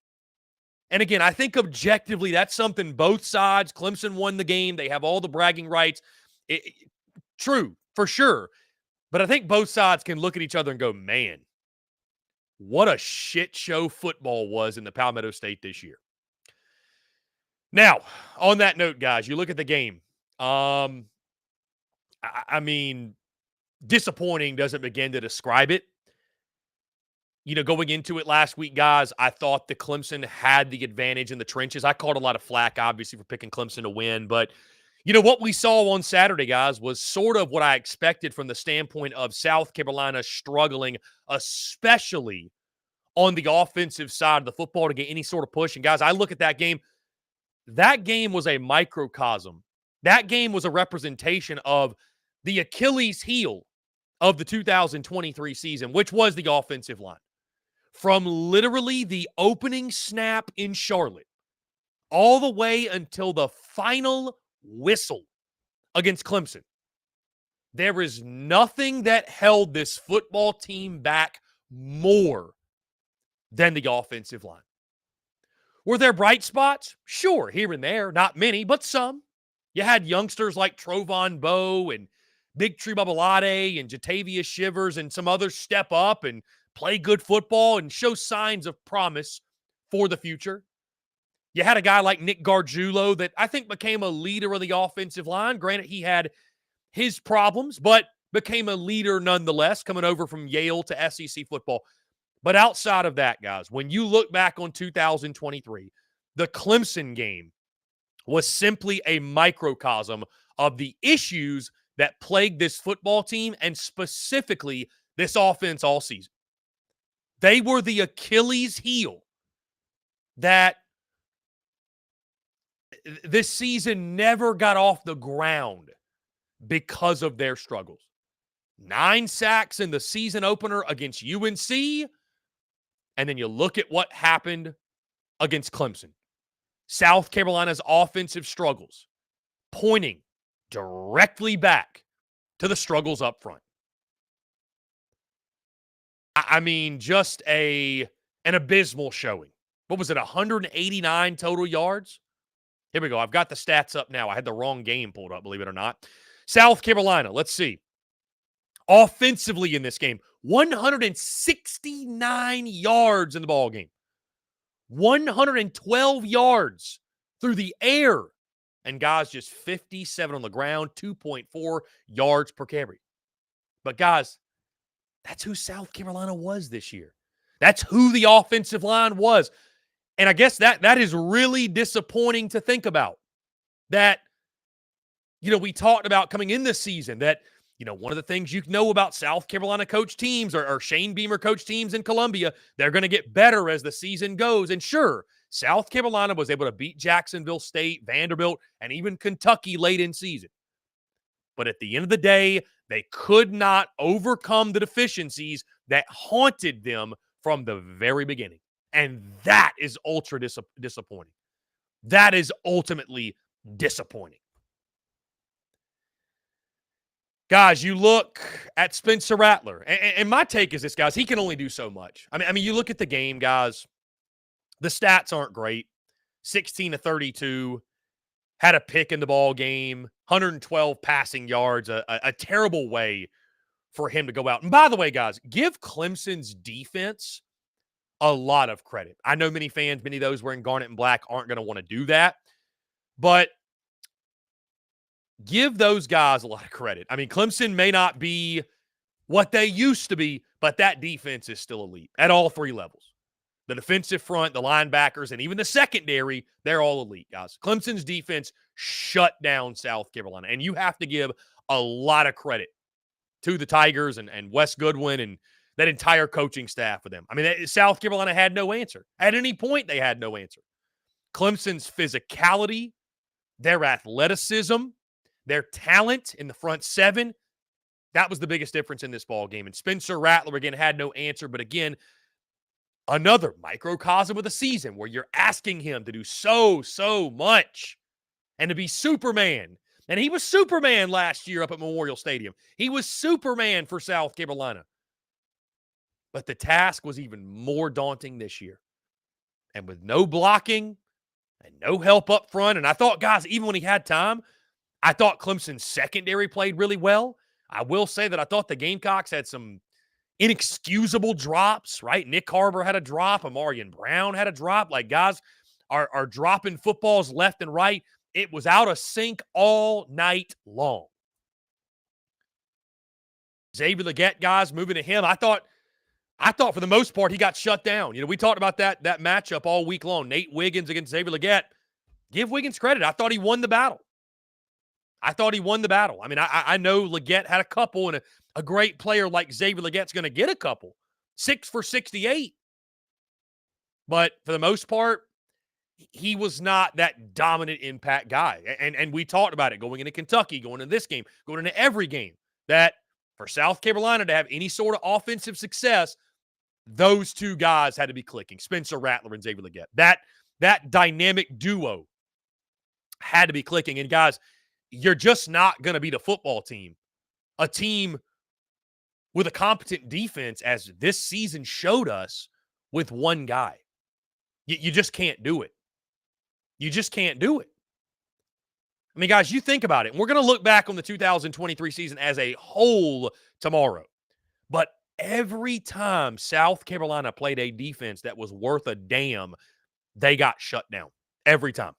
And again, I think objectively that's something both sides. Clemson won the game. They have all the bragging rights. True, for sure. But I think both sides can look at each other and go, man, what a shit show football was in the Palmetto State this year. Now, on that note, guys, you look at the game. I mean, disappointing doesn't begin to describe it. You know, going into it last week, guys, I thought the Clemson had the advantage in the trenches. I caught a lot of flack, obviously, for picking Clemson to win. But, you know, what we saw on Saturday, guys, was sort of what I expected from the standpoint of South Carolina struggling, especially on the offensive side of the football to get any sort of push. And, guys, I look at that game. That game was a microcosm. That game was a representation of the Achilles heel of the 2023 season, which was the offensive line. From literally the opening snap in Charlotte all the way until the final whistle against Clemson, there is nothing that held this football team back more than the offensive line. Were there bright spots? Sure, here and there. Not many, but some. You had youngsters like Trovon Bowe and Big Tree Babalade and Jatavius Shivers and some others step up and play good football and show signs of promise for the future. You had a guy like Nick Gargiulo that I think became a leader of the offensive line. Granted, he had his problems, but became a leader nonetheless, coming over from Yale to SEC football. But outside of that, guys, when you look back on 2023, the Clemson game was simply a microcosm of the issues that plagued this football team and specifically this offense all season. They were the Achilles heel that this season never got off the ground because of their struggles. 9 sacks in the season opener against UNC, and then you look at what happened against Clemson. South Carolina's offensive struggles pointing directly back to the struggles up front. I mean, just an abysmal showing. What was it, 189 total yards? Here we go. I've got the stats up now. I had the wrong game pulled up, believe it or not. South Carolina, let's see. Offensively in this game, 169 yards in the ball game. 112 yards through the air. And guys, just 57 on the ground, 2.4 yards per carry. But guys, that's who South Carolina was this year. That's who the offensive line was. And I guess that is really disappointing to think about. That, you know, we talked about coming in this season that, you know, one of the things you know about South Carolina coach teams or Shane Beamer coach teams in Columbia, they're going to get better as the season goes. And sure, South Carolina was able to beat Jacksonville State, Vanderbilt, and even Kentucky late in season. But at the end of the day, they could not overcome the deficiencies that haunted them from the very beginning. And that is ultra disappointing. That is ultimately disappointing. Guys, you look at Spencer Rattler, and my take is this, guys, he can only do so much. I mean, you look at the game, guys, the stats aren't great. 16 to 32, had a pick in the ball game, 112 passing yards, a terrible way for him to go out. And by the way, guys, give Clemson's defense a lot of credit. I know many fans, many of those wearing garnet and black aren't going to want to do that, but give those guys a lot of credit. I mean, Clemson may not be what they used to be, but that defense is still elite at all three levels. The defensive front, the linebackers, and even the secondary, they're all elite, guys. Clemson's defense shut down South Carolina, and you have to give a lot of credit to the Tigers and Wes Goodwin and that entire coaching staff with them. I mean, South Carolina had no answer. At any point, they had no answer. Clemson's physicality, their athleticism, their talent in the front seven, that was the biggest difference in this ball game. And Spencer Rattler, again, had no answer. But again, another microcosm of the season where you're asking him to do so much and to be Superman. And he was Superman last year up at Memorial Stadium. He was Superman for South Carolina. But the task was even more daunting this year. And with no blocking and no help up front, and I thought, guys, even when he had time, I thought Clemson's secondary played really well. I will say that I thought the Gamecocks had some inexcusable drops, right? Nick Harbor had a drop. Amarian Brown had a drop. Like, guys are dropping footballs left and right. It was out of sync all night long. Xavier Legette, guys, moving to him. I thought for the most part he got shut down. You know, we talked about that matchup all week long. Nate Wiggins against Xavier Legette. Give Wiggins credit. I thought he won the battle. I mean, I know Legette had a couple, and a great player like Xavier Legette's going to get a couple. 6 for 68. But for the most part, he was not that dominant impact guy. And we talked about it going into Kentucky, going into this game, going into every game, that for South Carolina to have any sort of offensive success, those two guys had to be clicking. Spencer Rattler and Xavier Legette. That dynamic duo had to be clicking. And guys, you're just not going to beat a football team, a team with a competent defense, as this season showed us, with one guy. You just can't do it. You just can't do it. I mean, guys, you think about it. We're going to look back on the 2023 season as a whole tomorrow. But every time South Carolina played a defense that was worth a damn, they got shut down. Every time.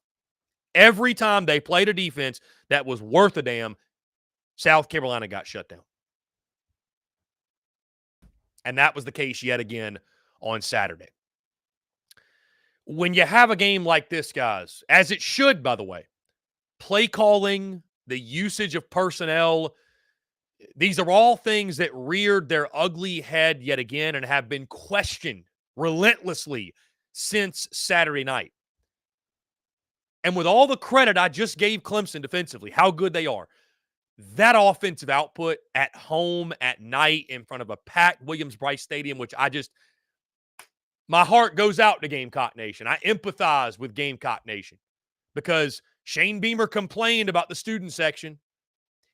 Every time they played a defense that was worth a damn, South Carolina got shut down. And that was the case yet again on Saturday. When you have a game like this, guys, as it should, by the way, play calling, the usage of personnel, these are all things that reared their ugly head yet again and have been questioned relentlessly since Saturday night. And with all the credit I just gave Clemson defensively, how good they are, that offensive output at home at night in front of a packed Williams-Brice Stadium, which my heart goes out to Gamecock Nation. I empathize with Gamecock Nation because Shane Beamer complained about the student section.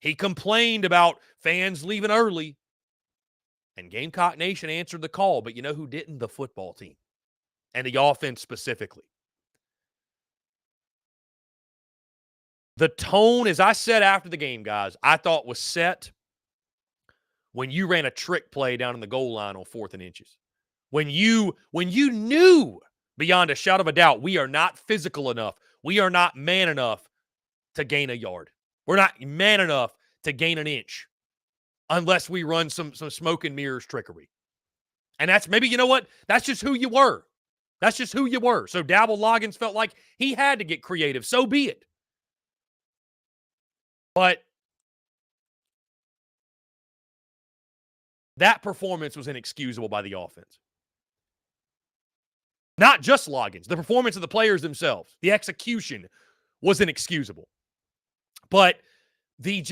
He complained about fans leaving early. And Gamecock Nation answered the call. But you know who didn't? The football team. And the offense specifically. The tone, as I said after the game, guys, I thought was set when you ran a trick play down in the goal line on 4th and inches. When you knew beyond a shadow of a doubt, we are not physical enough. We are not man enough to gain a yard. We're not man enough to gain an inch unless we run some smoke and mirrors trickery. And that's maybe, you know what? That's just who you were. That's just who you were. So Dabble Loggins felt like he had to get creative. So be it. But that performance was inexcusable by the offense. Not just Loggins. The performance of the players themselves. The execution was inexcusable. But the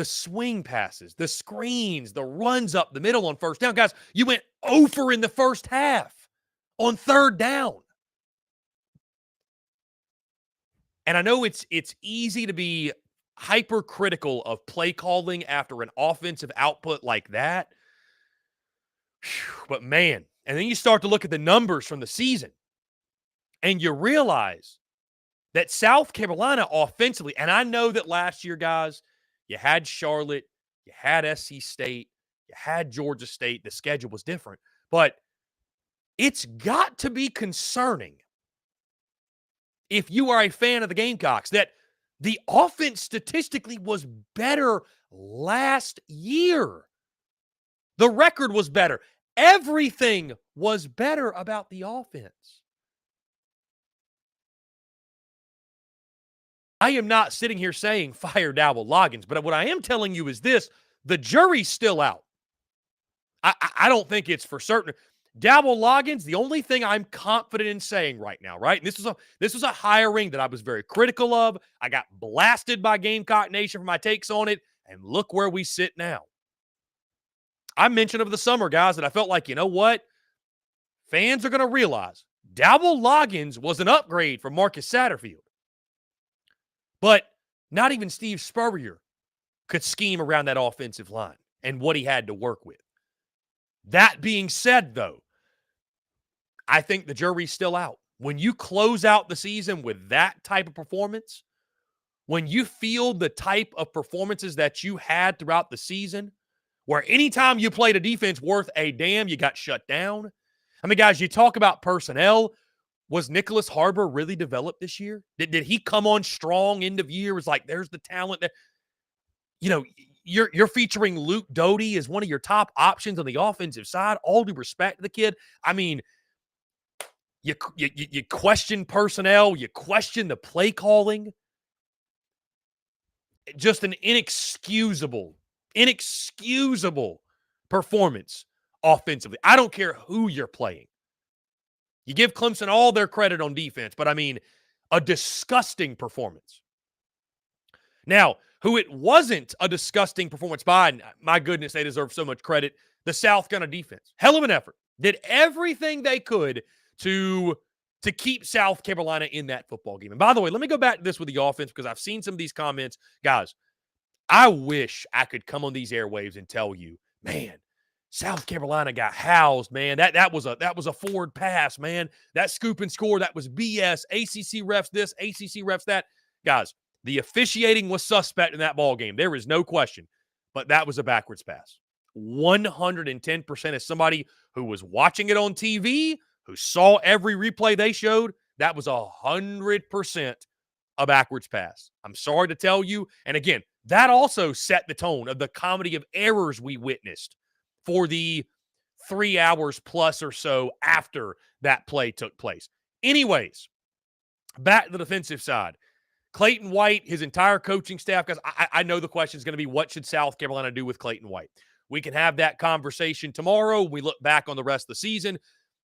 swing passes, the screens, the runs up the middle on first down. Guys, you went over in the first half on 3rd down. And I know it's easy to be hypercritical of play calling after an offensive output like that. But man, and then you start to look at the numbers from the season, and you realize that South Carolina offensively, and I know that last year, guys, you had Charlotte, you had SC State, you had Georgia State. The schedule was different. But it's got to be concerning if you are a fan of the Gamecocks that the offense statistically was better last year. The record was better. Everything was better about the offense. I am not sitting here saying fire Dabble Loggins, but what I am telling you is this: the jury's still out. I don't think it's for certain. Dabble Loggins, the only thing I'm confident in saying right now, right? And this was a hiring that I was very critical of. I got blasted by Gamecock Nation for my takes on it, and look where we sit now. I mentioned over the summer, guys, that I felt like, you know what? Fans are going to realize Dabble Loggins was an upgrade from Marcus Satterfield. But not even Steve Spurrier could scheme around that offensive line and what he had to work with. That being said, though, I think the jury's still out. When you close out the season with that type of performance, when you field the type of performances that you had throughout the season, where anytime you played a defense worth a damn, you got shut down. I mean, guys, you talk about personnel. Was Nicholas Harbor really developed this year? Did he come on strong end of year? It was like, there's the talent that, you know, you're featuring Luke Doty as one of your top options on the offensive side. All due respect to the kid. I mean, you question personnel. You question the play calling. Just an inexcusable performance offensively. I don't care who you're playing. You give Clemson all their credit on defense, but I mean, a disgusting performance. Now, who it wasn't a disgusting performance by, and my goodness, they deserve so much credit, the South Carolina defense. Hell of an effort. Did everything they could to keep South Carolina in that football game. And by the way, let me go back to this with the offense because I've seen some of these comments. Guys, I wish I could come on these airwaves and tell you, man, South Carolina got housed, man. That was a forward pass, man. That scoop and score, that was BS. ACC refs this, ACC refs that. Guys, the officiating was suspect in that ball game. There is no question. But that was a backwards pass. 110% as somebody who was watching it on TV, who saw every replay they showed, that was 100% a backwards pass. I'm sorry to tell you. And again, that also set the tone of the comedy of errors we witnessed for the 3 hours plus or so after that play took place. Anyways, back to the defensive side. Clayton White, his entire coaching staff, guys, I know the question is going to be, what should South Carolina do with Clayton White? We can have that conversation tomorrow. We look back on the rest of the season.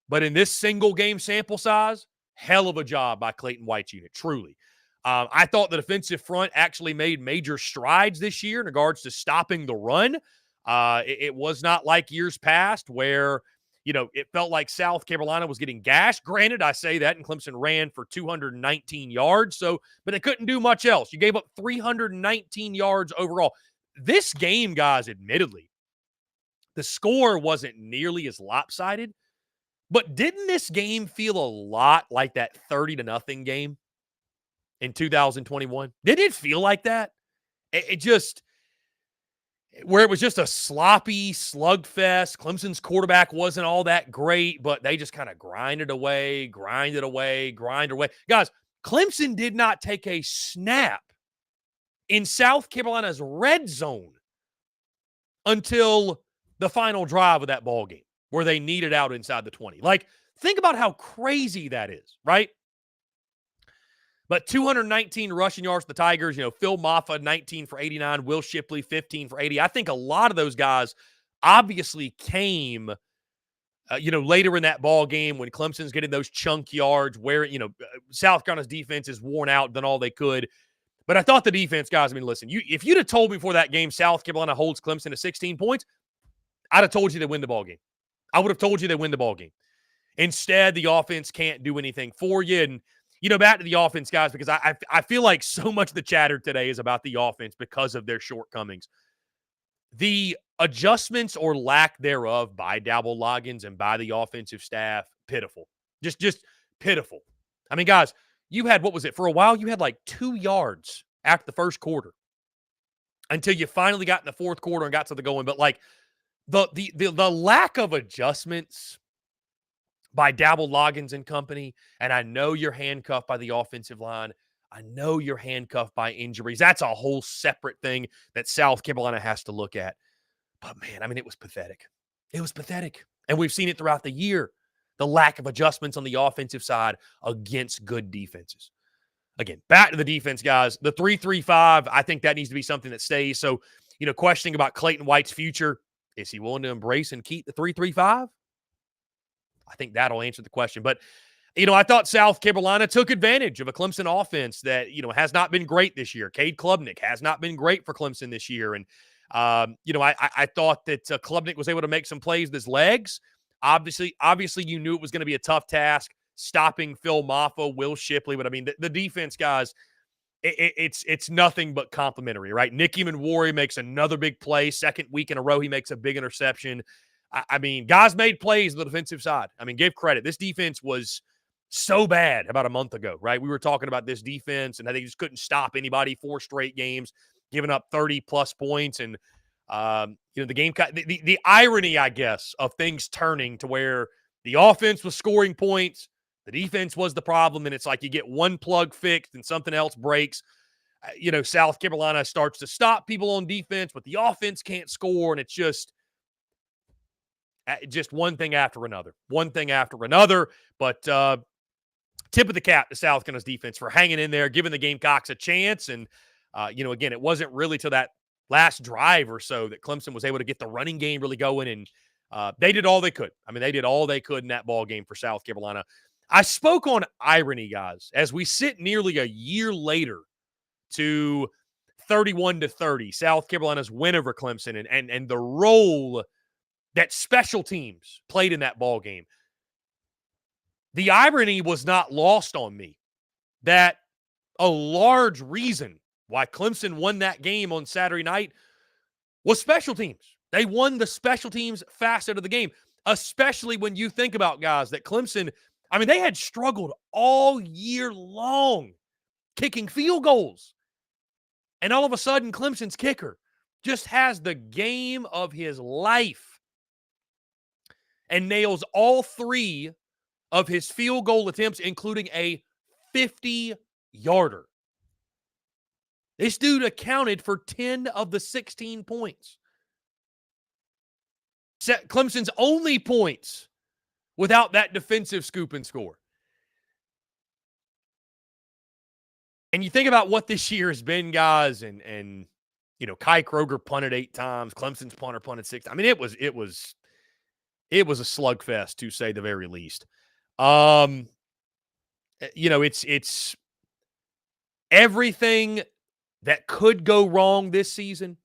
But in this single game sample size, hell of a job by Clayton White's unit, truly. I thought the defensive front actually made major strides this year in regards to stopping the run. It was not like years past where, you know, it felt like South Carolina was getting gashed. Granted, I say that, and Clemson ran for 219 yards, but they couldn't do much else. You gave up 319 yards overall. This game, guys, admittedly, the score wasn't nearly as lopsided, but didn't this game feel a lot like that 30-0 game in 2021? Did it feel like that? It just, where it was just a sloppy slugfest. Clemson's quarterback wasn't all that great, but they just kind of grinded away. Guys, Clemson did not take a snap in South Carolina's red zone until the final drive of that ball game, where they needed out inside the 20. Like, think about how crazy that is, right? But 219 rushing yards for the Tigers. You know, Phil Maffa, 19 for 89. Will Shipley, 15 for 80. I think a lot of those guys obviously came, later in that ball game when Clemson's getting those chunk yards where, South Carolina's defense is worn out, done all they could. But I thought the defense, guys, I mean, listen, if you'd have told me before that game South Carolina holds Clemson to 16 points, I'd have told you they win the ball game. I would have told you they win the ball game. Instead, the offense can't do anything for you. And, back to the offense, guys, because I feel like so much of the chatter today is about the offense because of their shortcomings. The adjustments or lack thereof by Dabble Loggins and by the offensive staff, pitiful. Just pitiful. I mean, guys, you had, what was it? For a while, you had like 2 yards after the first quarter until you finally got in the fourth quarter and got something going. But like, the lack of adjustments by Dabble Loggins and company, and I know you're handcuffed by the offensive line. I know you're handcuffed by injuries. That's a whole separate thing that South Carolina has to look at. But, man, I mean, it was pathetic. It was pathetic. And we've seen it throughout the year, the lack of adjustments on the offensive side against good defenses. Again, back to the defense, guys. The 3-3-5, I think that needs to be something that stays. So, questioning about Clayton White's future, is he willing to embrace and keep the 3-3-5? I think that'll answer the question. But, I thought South Carolina took advantage of a Clemson offense that, has not been great this year. Cade Klubnik has not been great for Clemson this year. And, I thought that Klubnik was able to make some plays with his legs. Obviously, you knew it was going to be a tough task stopping Phil Maffa, Will Shipley. But, I mean, the defense, guys, it's nothing but complimentary, right? Nicky Manwari makes another big play. Second week in a row, he makes a big interception. I mean, guys made plays on the defensive side. I mean, give credit. This defense was so bad about a month ago, right? We were talking about this defense and how they just couldn't stop anybody 4 straight games, giving up 30-plus points. And The game, the irony, I guess, of things turning to where the offense was scoring points, the defense was the problem, and it's like you get one plug fixed and something else breaks. South Carolina starts to stop people on defense, but the offense can't score, and it's just one thing after another. But tip of the cap to South Carolina's defense for hanging in there, giving the Gamecocks a chance. And, again, it wasn't really till that last drive or so that Clemson was able to get the running game really going, and they did all they could. I mean, they did all they could in that ball game for South Carolina. I spoke on irony, guys, as we sit nearly a year later to 31-30, South Carolina's win over Clemson, and the role that special teams played in that ball game. The irony was not lost on me that a large reason why Clemson won that game on Saturday night was special teams. They won the special teams facet of the game, especially when you think about, guys, that Clemson, I mean, they had struggled all year long kicking field goals. And all of a sudden, Clemson's kicker just has the game of his life and nails all 3 of his field goal attempts, including a 50-yarder. This dude accounted for 10 of the 16 points. Clemson's only points without that defensive scoop and score. And you think about what this year has been, guys, and Kai Kroger punted 8 times. Clemson's punter punted 6. I mean, it was a slugfest, to say the very least. It's everything that could go wrong this season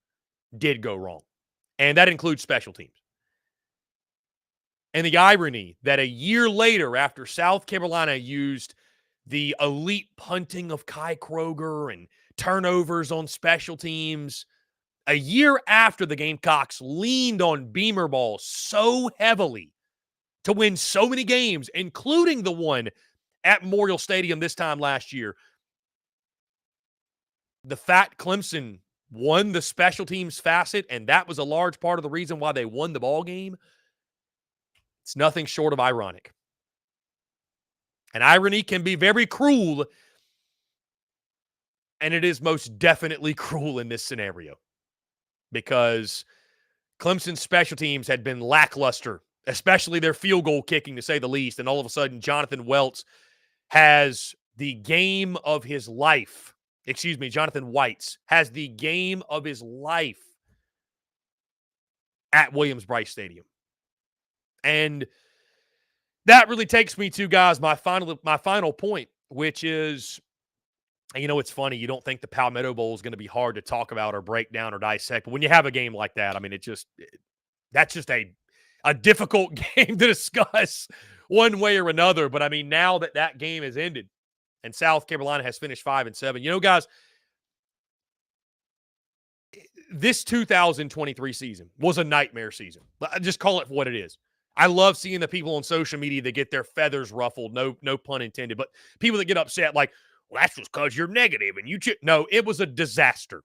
did go wrong. And that includes special teams. And the irony that a year later, after South Carolina used the elite punting of Kai Kroger and turnovers on special teams, a year after the Gamecocks leaned on Beamer ball so heavily to win so many games, including the one at Memorial Stadium this time last year, the fact Clemson won the special teams facet, and that was a large part of the reason why they won the ball game, it's nothing short of ironic. And irony can be very cruel, and it is most definitely cruel in this scenario because Clemson's special teams had been lackluster, especially their field goal kicking, to say the least, and all of a sudden Jonathan Weitz has the game of his life at Williams-Brice Stadium. And that really takes me to, guys, my final point, which is, it's funny. You don't think the Palmetto Bowl is going to be hard to talk about or break down or dissect. But when you have a game like that, I mean, that's just a difficult game to discuss one way or another. But, I mean, now that game has ended and South Carolina has finished 5-7, guys, this 2023 season was a nightmare season. Just call it for what it is. I love seeing the people on social media that get their feathers ruffled, no pun intended, but people that get upset like, well, that's just because you're negative and no, it was a disaster.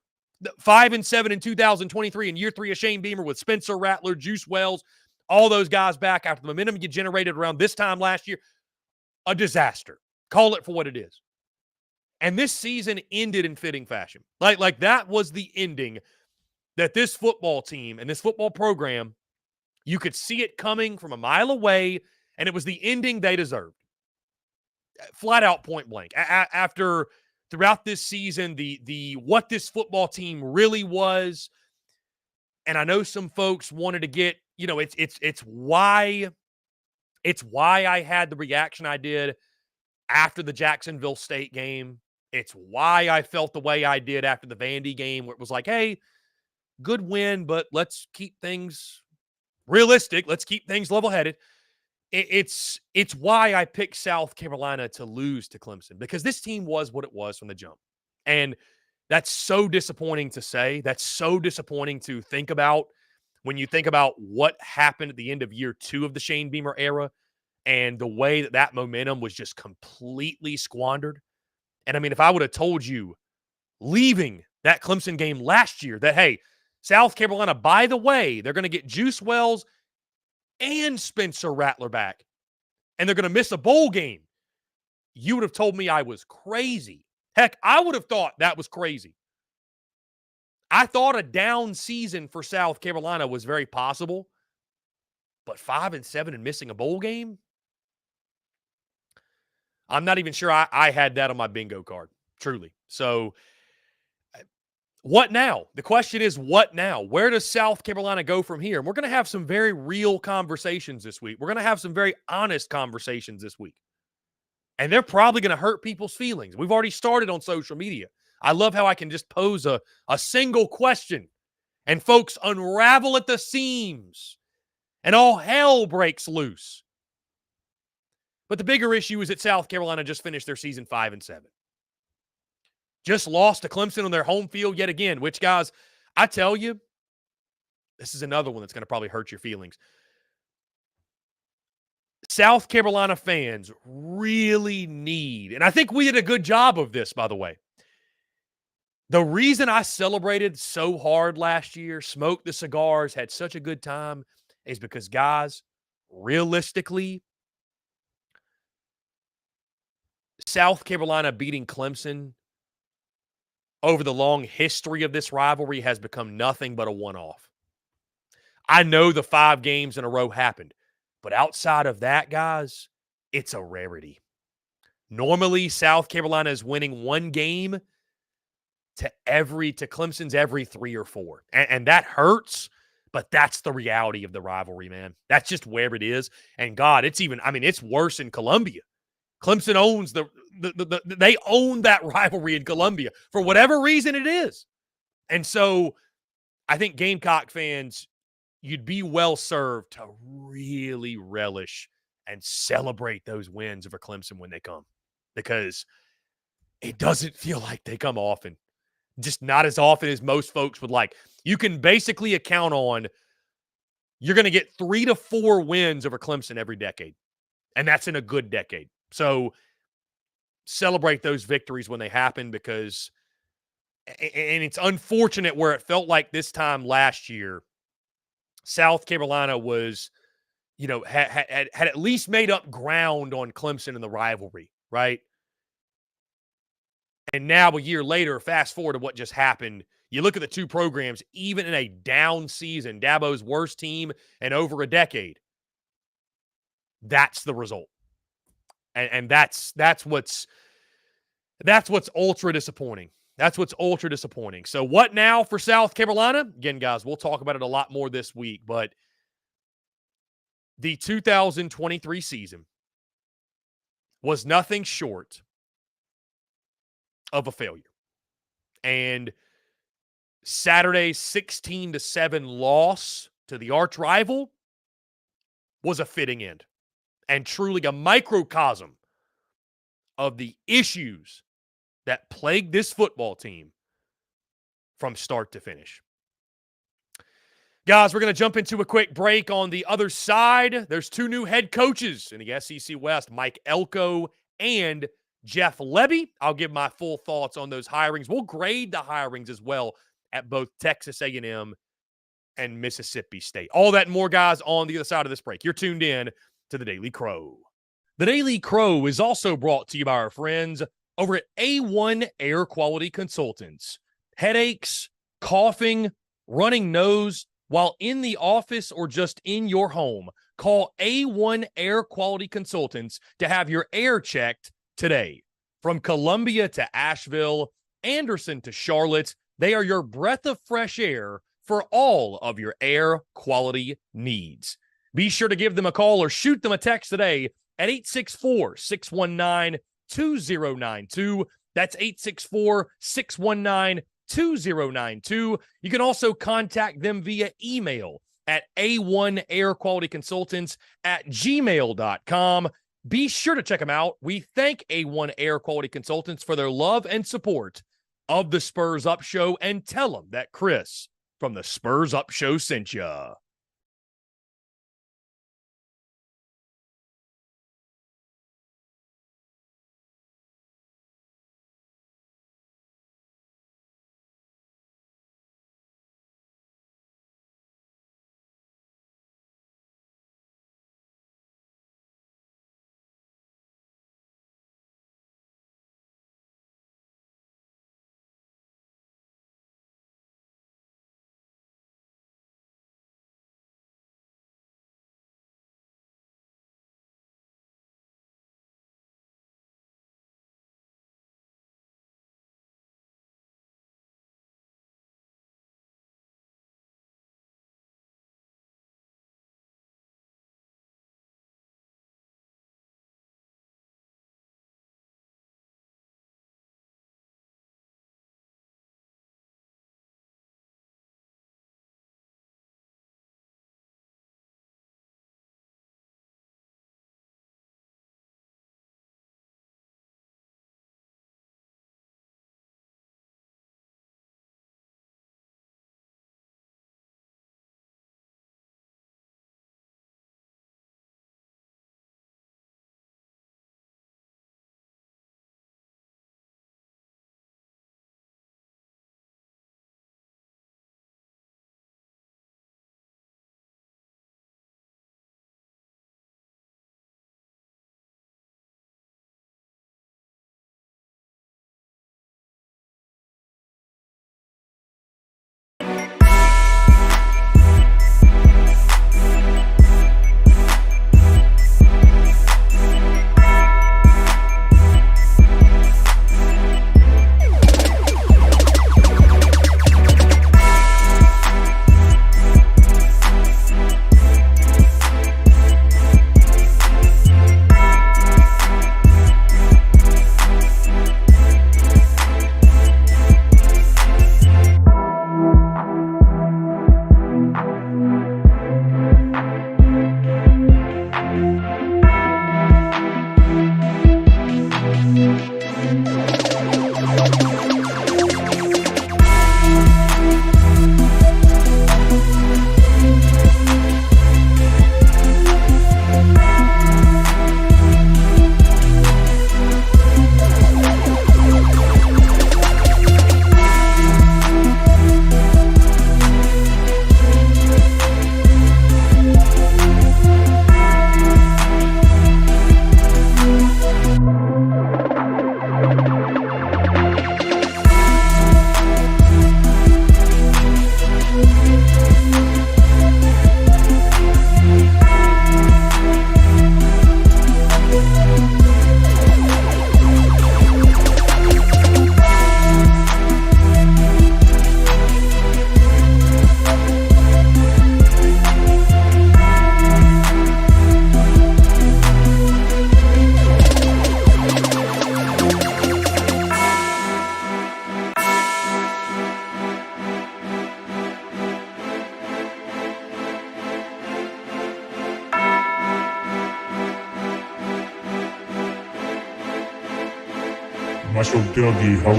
5-7 in 2023 in year 3 of Shane Beamer with Spencer Rattler, Juice Wells, all those guys back after the momentum you generated around this time last year. A disaster. Call it for what it is. And this season ended in fitting fashion. Like that was the ending that this football team and this football program, you could see it coming from a mile away, and it was the ending they deserved. Flat out, point blank. After throughout this season, the what this football team really was, and I know some folks wanted to get, it's why I had the reaction I did after the Jacksonville State game. It's why I felt the way I did after the Vandy game, where it was like, hey, good win, but let's keep things realistic. Let's keep things level-headed. It's why I picked South Carolina to lose to Clemson, because this team was what it was from the jump. And that's so disappointing to say. That's so disappointing to think about when you think about what happened at the end of year 2 of the Shane Beamer era and the way that momentum was just completely squandered. And I mean, if I would have told you leaving that Clemson game last year that, hey, South Carolina, by the way, they're going to get Juice Wells and Spencer Rattler back, and they're going to miss a bowl game. You would have told me I was crazy. Heck, I would have thought that was crazy. I thought a down season for South Carolina was very possible, but 5-7 and missing a bowl game? I'm not even sure I had that on my bingo card, truly. So, what now? The question is, what now? Where does South Carolina go from here? And we're going to have some very real conversations this week. We're going to have some very honest conversations this week. And they're probably going to hurt people's feelings. We've already started on social media. I love how I can just pose a single question and folks unravel at the seams and all hell breaks loose. But the bigger issue is that South Carolina just finished their season 5-7. Just lost to Clemson on their home field yet again, which, guys, I tell you, this is another one that's going to probably hurt your feelings. South Carolina fans really need, and I think we did a good job of this, by the way. The reason I celebrated so hard last year, smoked the cigars, had such a good time, is because, guys, realistically, South Carolina beating Clemson over the long history of this rivalry has become nothing but a one-off. I know the 5 games in a row happened, but outside of that, guys, it's a rarity. Normally, South Carolina is winning one game to Clemson's every 3 or 4. And that hurts, but that's the reality of the rivalry, man. That's just where it is. And God, it's worse in Columbia. Clemson owns they own that rivalry in Columbia for whatever reason it is. And so I think Gamecock fans, you'd be well served to really relish and celebrate those wins over Clemson when they come, because it doesn't feel like they come often. Just not as often as most folks would like. You can basically account on you're going to get 3 to 4 wins over Clemson every decade, and that's in a good decade. So celebrate those victories when they happen, because and it's unfortunate where it felt like this time last year, South Carolina was, had at least made up ground on Clemson in the rivalry, right? And now a year later, fast forward to what just happened, you look at the two programs, even in a down season, Dabo's worst team in over a decade, that's the result. And that's what's ultra disappointing. That's what's ultra disappointing. So what now for South Carolina? Again, guys, we'll talk about it a lot more this week, but the 2023 season was nothing short of a failure. And Saturday's 16-7 loss to the arch rival was a fitting end and truly a microcosm of the issues that plagued this football team from start to finish. Guys, we're going to jump into a quick break. On the other side, there's 2 new head coaches in the SEC West, Mike Elko and Jeff Lebby. I'll give my full thoughts on those hirings. We'll grade the hirings as well at both Texas A&M and Mississippi State. All that and more, guys, on the other side of this break. You're tuned in to The Daily Crow. The Daily Crow is also brought to you by our friends over at A1 Air Quality Consultants. Headaches, coughing, running nose while in the office or just in your home, call A1 Air Quality Consultants to have your air checked today. From Columbia to Asheville, Anderson to Charlotte, they are your breath of fresh air for all of your air quality needs. Be sure to give them a call or shoot them a text today at 864-619-2092. That's 864-619-2092. You can also contact them via email at a1airqualityconsultants@gmail.com. Be sure to check them out. We thank A1 Air Quality Consultants for their love and support of the Spurs Up Show, and tell them that Chris from the Spurs Up Show sent ya. Muscle Dougie, ho.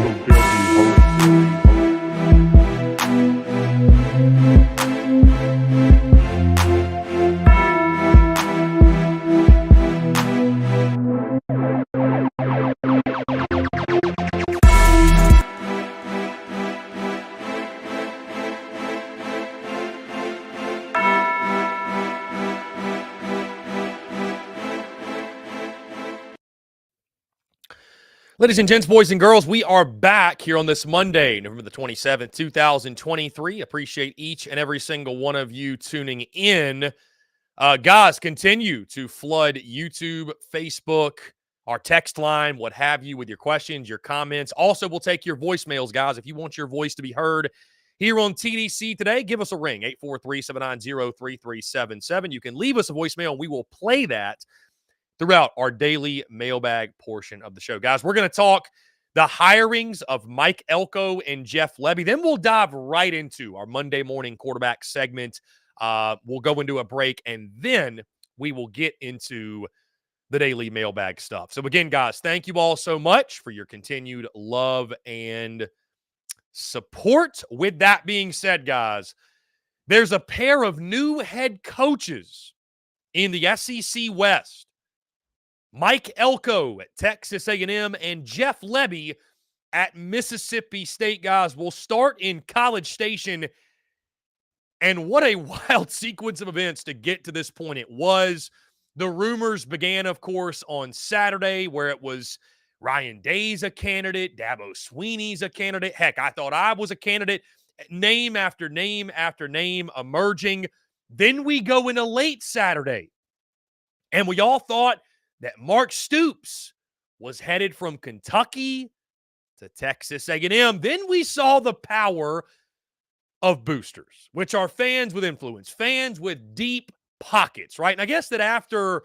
Ladies and gents, boys and girls, we are back here on this Monday, November the 27th, 2023. Appreciate each and every single one of you tuning in. Guys, continue to flood YouTube, Facebook, our text line, what have you, with your questions, your comments. Also, we'll take your voicemails, guys. If you want your voice to be heard here on TDC today, give us a ring, 843-790-3377. You can leave us a voicemail, and we will play that throughout our daily mailbag portion of the show. Guys, we're going to talk the hirings of Mike Elko and Jeff Lebby. Then we'll dive right into our Monday morning quarterback segment. We'll go into a break, and then we will get into the daily mailbag stuff. So again, guys, thank you all so much for your continued love and support. With that being said, guys, there's a pair of new head coaches in the SEC West. Mike Elko at Texas A&M and Jeff Lebby at Mississippi State. Guys, we'll start in College Station. And what a wild sequence of events to get to this point it was. The rumors began, of course, on Saturday, where it was Ryan Day's a candidate, Dabo Swinney's a candidate. Heck, I thought I was a candidate. Name after name after name emerging. Then we go into late Saturday, and we all thought that Mark Stoops was headed from Kentucky to Texas A&M. Then we saw the power of boosters, which are fans with influence, fans with deep pockets, right? And I guess that after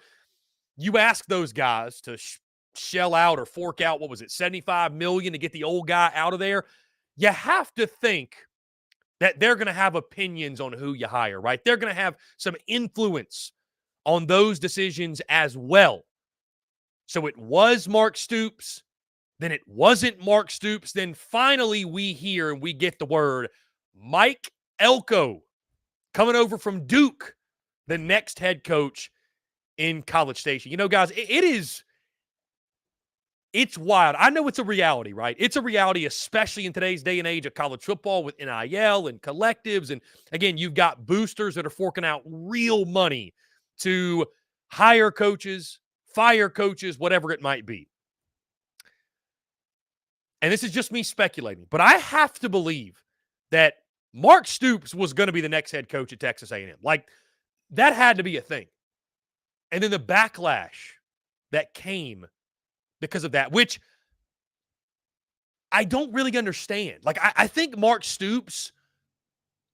you ask those guys to shell out or fork out, what was it, $75 million to get the old guy out of there, you have to think that they're going to have opinions on who you hire, right? They're going to have some influence on those decisions as well. So it was Mark Stoops, then it wasn't Mark Stoops, then finally we hear and we get the word Mike Elko coming over from Duke, the next head coach in College Station. You know, guys, it's wild. I know it's a reality, right? It's a reality, especially in today's day and age of college football with NIL and collectives. And again, you've got boosters that are forking out real money to hire coaches, fire coaches, whatever it might be. And this is just me speculating, but I have to believe that Mark Stoops was going to be the next head coach at Texas A&M. Like, that had to be a thing. And then the backlash that came because of that, which I don't really understand. Like, I think Mark Stoops,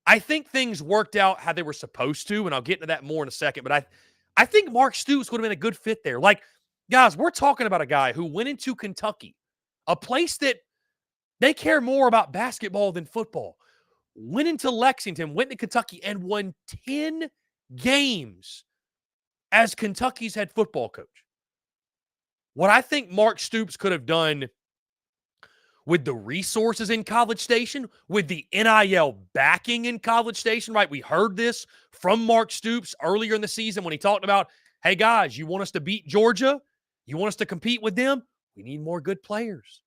I think things worked out how they were supposed to, and I'll get into that more in a second, but I think Mark Stoops would have been a good fit there. Like, guys, we're talking about a guy who went into Kentucky, a place that they care more about basketball than football, went into Lexington, went to Kentucky, and won 10 games as Kentucky's head football coach. What I think Mark Stoops could have done with the resources in College Station, with the NIL backing in College Station, right? We heard this from Mark Stoops earlier in the season when he talked about, hey, guys, you want us to beat Georgia? You want us to compete with them? We need more good players.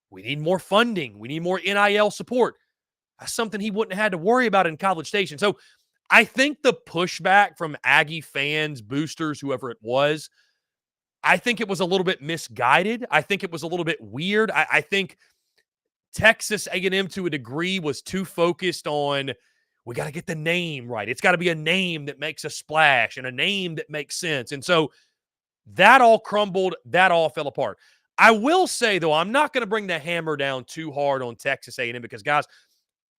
We need more funding. We need more NIL support. That's something he wouldn't have had to worry about in College Station. So I think the pushback from Aggie fans, boosters, whoever it was, I think it was a little bit misguided. I think it was a little bit weird. I think Texas A&M to a degree was too focused on, we got to get the name right. It's got to be a name that makes a splash and a name that makes sense. And so that all crumbled. That all fell apart. I will say, though, I'm not going to bring the hammer down too hard on Texas A&M because, guys,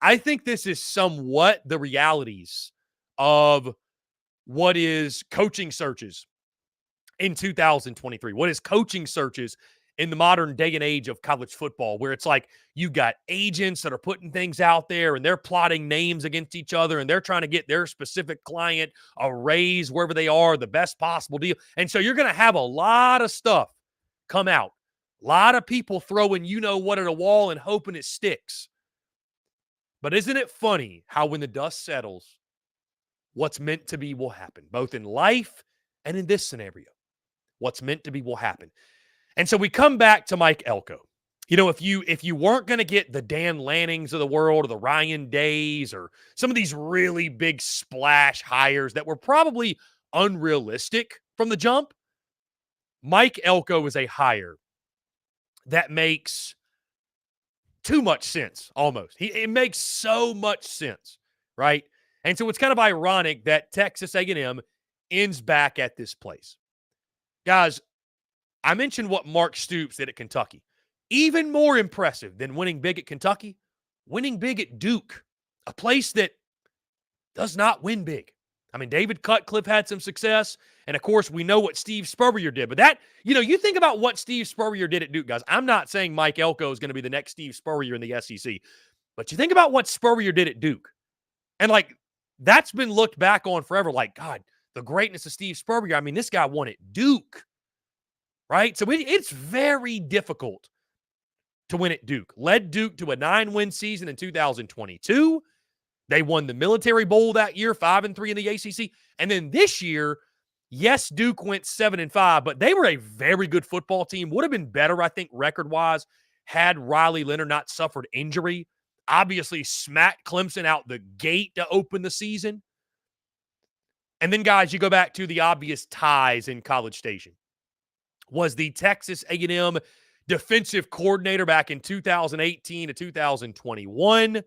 I think this is somewhat the realities of what is coaching searches in 2023. What is coaching searches in the modern day and age of college football, where it's like you've got agents that are putting things out there and they're plotting names against each other and they're trying to get their specific client a raise wherever they are, the best possible deal. And so you're going to have a lot of stuff come out, A lot of people throwing you-know-what at a wall and hoping it sticks. But isn't it funny how when the dust settles, what's meant to be will happen, both in life and in this scenario. What's meant to be will happen. And so we come back to Mike Elko. You know, if you weren't going to get the Dan Lannings of the world or the Ryan Days or some of these really big splash hires that were probably unrealistic from the jump, Mike Elko is a hire that makes too much sense, almost. It makes so much sense, right? And so it's kind of ironic that Texas A&M ends back at this place. Guys, I mentioned what Mark Stoops did at Kentucky. Even more impressive than winning big at Kentucky, winning big at Duke, a place that does not win big. I mean, David Cutcliffe had some success, and of course, we know what Steve Spurrier did. But that, you think about what Steve Spurrier did at Duke, guys. I'm not saying Mike Elko is going to be the next Steve Spurrier in the SEC, but you think about what Spurrier did at Duke. And, that's been looked back on forever. God, the greatness of Steve Spurrier. I mean, this guy won at Duke, right? So it's very difficult to win at Duke. Led Duke to a 9-win season in 2022. They won the Military Bowl that year, 5-3 in the ACC. And then this year, yes, Duke went 7-5, but they were a very good football team. Would have been better, I think, record-wise, had Riley Leonard not suffered injury. Obviously, smacked Clemson out the gate to open the season. And then, guys, you go back to the obvious ties in College Station. Was the Texas A&M defensive coordinator back in 2018 to 2021.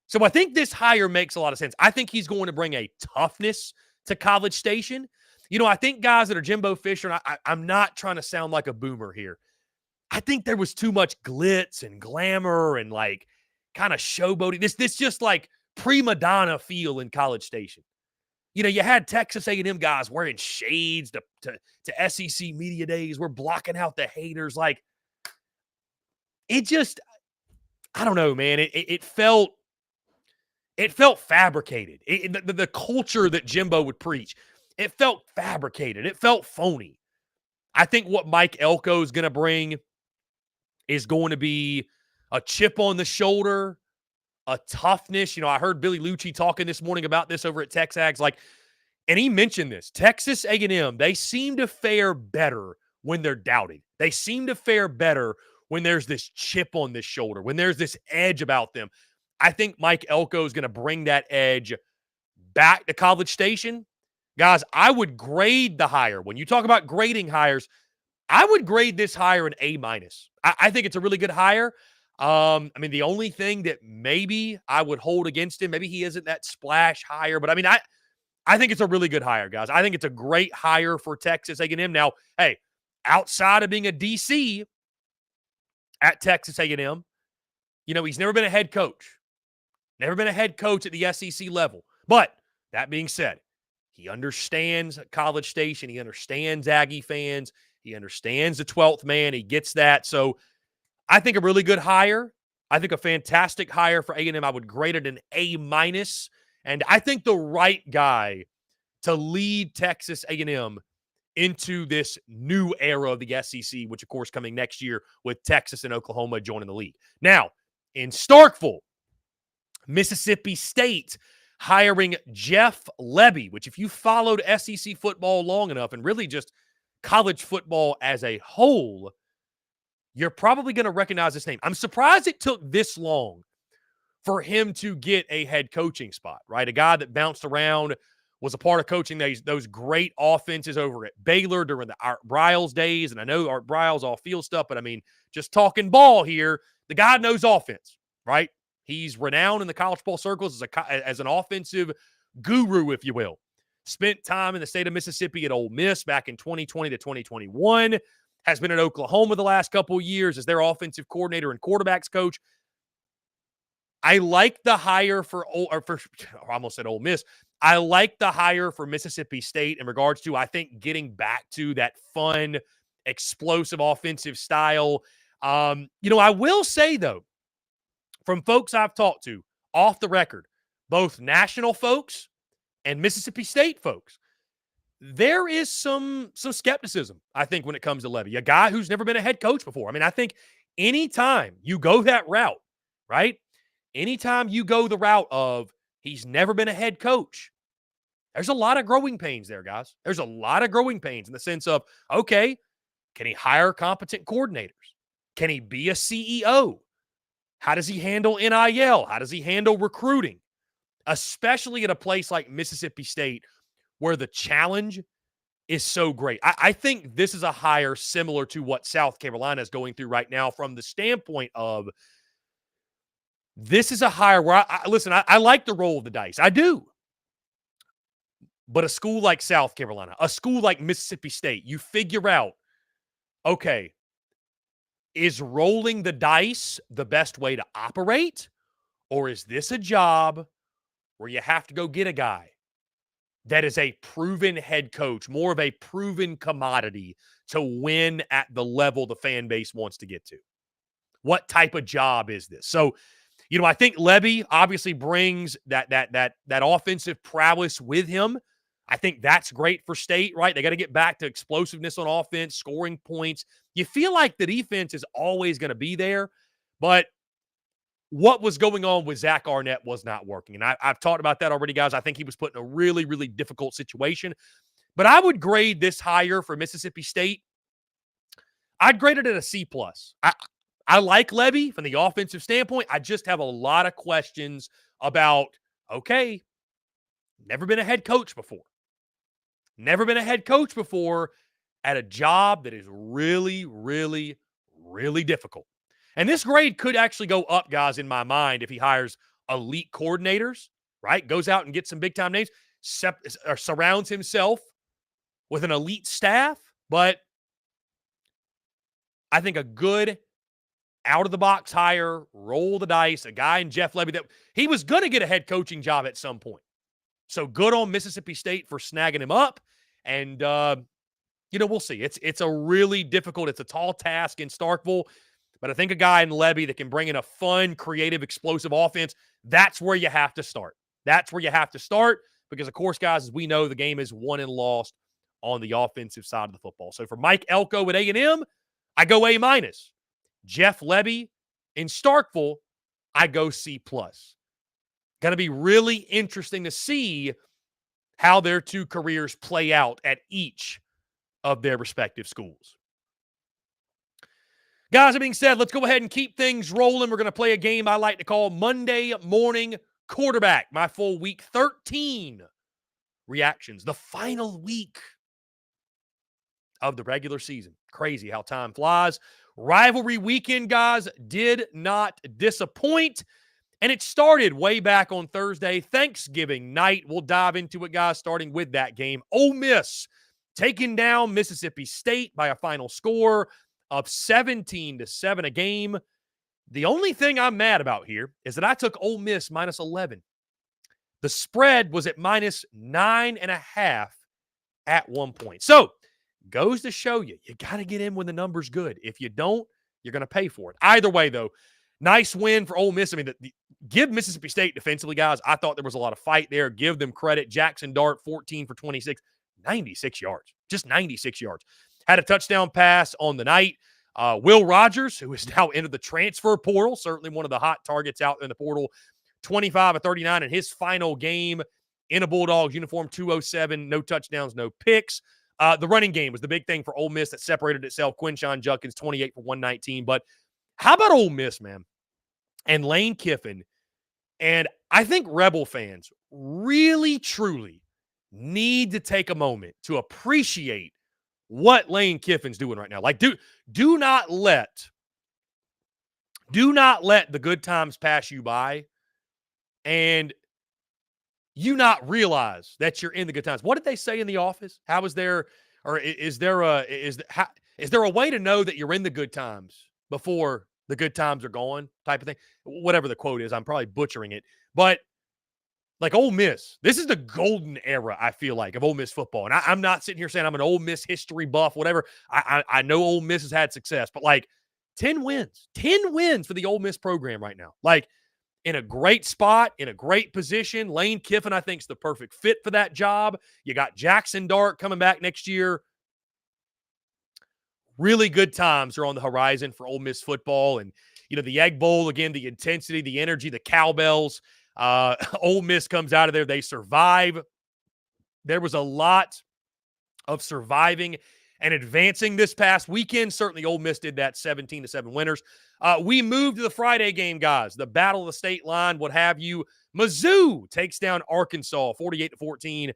So I think this hire makes a lot of sense. I think he's going to bring a toughness to College Station. I think guys that are Jimbo Fisher, and I'm not trying to sound like a boomer here. I think there was too much glitz and glamour and kind of showboating. This just prima donna feel in College Station. You had Texas A&M guys wearing shades to SEC media days. We're blocking out the haters. It just, I don't know, man. It felt fabricated. The culture that Jimbo would preach, it felt fabricated. It felt phony. I think what Mike Elko is going to bring is going to be a chip on the shoulder, a toughness. I heard Billy Lucci talking this morning about this over at Texags. And he mentioned this. Texas A&M, they seem to fare better when they're doubted. They seem to fare better when there's this chip on this shoulder, when there's this edge about them. I think Mike Elko is going to bring that edge back to College Station. Guys, I would grade the hire. When you talk about grading hires, I would grade this hire an A-. I think it's a really good hire. The only thing that maybe I would hold against him, maybe he isn't that splash hire, but I think it's a really good hire, guys. I think it's a great hire for Texas A&M. Now, hey, outside of being a DC at Texas A&M, he's never been a head coach. Never been a head coach at the SEC level. But that being said, he understands College Station. He understands Aggie fans. He understands the 12th man. He gets that. So I think a really good hire. I think a fantastic hire for A&M. I would grade it an A-. And I think the right guy to lead Texas A&M into this new era of the SEC, which, of course, coming next year with Texas and Oklahoma joining the league. Now, in Starkville, Mississippi State hiring Jeff Lebby, which if you followed SEC football long enough and really just college football as a whole, you're probably going to recognize this name. I'm surprised it took this long for him to get a head coaching spot, right? A guy that bounced around, was a part of coaching those great offenses over at Baylor during the Art Briles days. And I know Art Briles all field stuff, but just talking ball here, the guy knows offense, right? He's renowned in the college ball circles as an offensive guru, if you will. Spent time in the state of Mississippi at Ole Miss back in 2020 to 2021. Has been at Oklahoma the last couple of years as their offensive coordinator and quarterbacks coach. I like the hire I almost said Ole Miss. I like the hire for Mississippi State in regards to, I think, getting back to that fun, explosive offensive style. I will say, though, from folks I've talked to off the record, both national folks and Mississippi State folks, there is some skepticism, I think, when it comes to Lebby, a guy who's never been a head coach before. I mean, I think anytime you go that route, right? Anytime you go the route of he's never been a head coach, there's a lot of growing pains there, guys. There's a lot of growing pains in the sense of, okay, can he hire competent coordinators? Can he be a CEO? How does he handle NIL? How does he handle recruiting? Especially at a place like Mississippi State where the challenge is so great. I think this is a hire similar to what South Carolina is going through right now from the standpoint of this is a hire where, I like the roll of the dice. I do. But a school like South Carolina, a school like Mississippi State, you figure out, okay, is rolling the dice the best way to operate? Or is this a job where you have to go get a guy that is a proven head coach, more of a proven commodity to win at the level the fan base wants to get to? What type of job is this? So, I think Lebby obviously brings that offensive prowess with him. I think that's great for State, right? They got to get back to explosiveness on offense, scoring points. You feel like the defense is always going to be there, but what was going on with Zach Arnett was not working. And I've talked about that already, guys. I think he was put in a really, really difficult situation. But I would grade this hire for Mississippi State. I'd grade it at a C+. I like Lebby from the offensive standpoint. I just have a lot of questions about, okay, never been a head coach before. Never been a head coach before at a job that is really, really, really difficult. And this grade could actually go up, guys, in my mind, if he hires elite coordinators, right? Goes out and gets some big-time names, or surrounds himself with an elite staff. But I think a good out-of-the-box hire, roll the dice, a guy in Jeff Lebby that he was going to get a head coaching job at some point. So good on Mississippi State for snagging him up. And, we'll see. It's a really difficult, it's a tall task in Starkville. But I think a guy in Lebby that can bring in a fun, creative, explosive offense, that's where you have to start. That's where you have to start because, of course, guys, as we know, the game is won and lost on the offensive side of the football. So for Mike Elko at A&M, I go A-. Jeff Lebby in Starkville, I go C+. Going to be really interesting to see how their two careers play out at each of their respective schools. Guys, that being said, let's go ahead and keep things rolling. We're going to play a game I like to call Monday Morning Quarterback, my full week 13 reactions, the final week of the regular season. Crazy how time flies. Rivalry weekend, guys, did not disappoint. And it started way back on Thursday, Thanksgiving night. We'll dive into it, guys, starting with that game. Ole Miss taking down Mississippi State by a final score of 17-7 a game. The only thing I'm mad about here is that I took Ole Miss minus 11. The spread was at minus 9.5 at one point. So, goes to show you got to get in when the number's good. If you don't, you're going to pay for it. Either way, though, nice win for Ole Miss. I mean, give Mississippi State defensively, guys. I thought there was a lot of fight there. Give them credit. Jackson Dart, 14 for 26, 96 yards. Just 96 yards. Had a touchdown pass on the night. Will Rogers, who is now into the transfer portal, certainly one of the hot targets out in the portal, 25 of 39 in his final game in a Bulldogs uniform, 207, no touchdowns, no picks. The running game was the big thing for Ole Miss that separated itself. Quinshon Judkins, 28 for 119. But how about Ole Miss, man? And Lane Kiffin. And I think Rebel fans really, truly need to take a moment to appreciate what Lane Kiffin's doing right now. Like, do not let the good times pass you by and you not realize that you're in the good times. What did they say in The Office? How is there, or is there a way to know that you're in the good times before the good times are gone, type of thing? Whatever the quote is, I'm probably butchering it. But like Ole Miss, this is the golden era, I feel like, of Ole Miss football. And I'm not sitting here saying I'm an Ole Miss history buff, whatever. I know Ole Miss has had success, but like 10 wins for the Ole Miss program right now. Like, in a great spot, in a great position. Lane Kiffin, I think, is the perfect fit for that job. You got Jackson Dart coming back next year. Really good times are on the horizon for Ole Miss football. And, the Egg Bowl, again, the intensity, the energy, the cowbells. Ole Miss comes out of there. They survive. There was a lot of surviving and advancing this past weekend. Certainly Ole Miss did that, 17-7 winners. We moved to the Friday game, guys. The battle of the state line, what have you. Mizzou takes down Arkansas 48-14.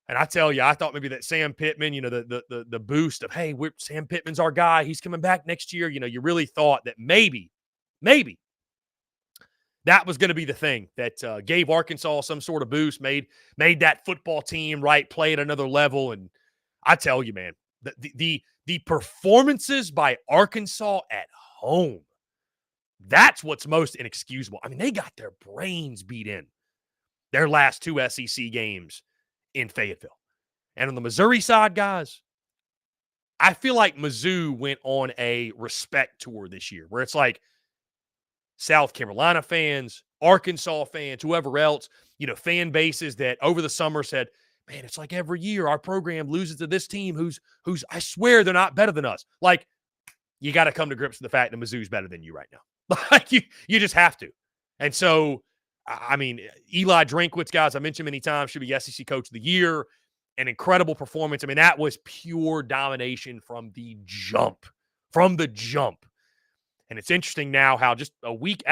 And I tell you, I thought maybe that Sam Pittman, the boost of, hey, Sam Pittman's our guy. He's coming back next year. You really thought that maybe that was going to be the thing that gave Arkansas some sort of boost, made that football team, right, play at another level. And I tell you, man, the performances by Arkansas at home, that's what's most inexcusable. I mean, they got their brains beat in their last two SEC games in Fayetteville. And on the Missouri side, guys, I feel like Mizzou went on a respect tour this year where it's like South Carolina fans, Arkansas fans, whoever else, fan bases that over the summer said, man, it's like every year our program loses to this team who's I swear they're not better than us. Like, you got to come to grips with the fact that Mizzou's better than you right now. Like, you just have to. And so, I mean, Eli Drinkwitz, guys, I mentioned many times, should be SEC Coach of the Year. An incredible performance. I mean, that was pure domination from the jump. And it's interesting now how just a week,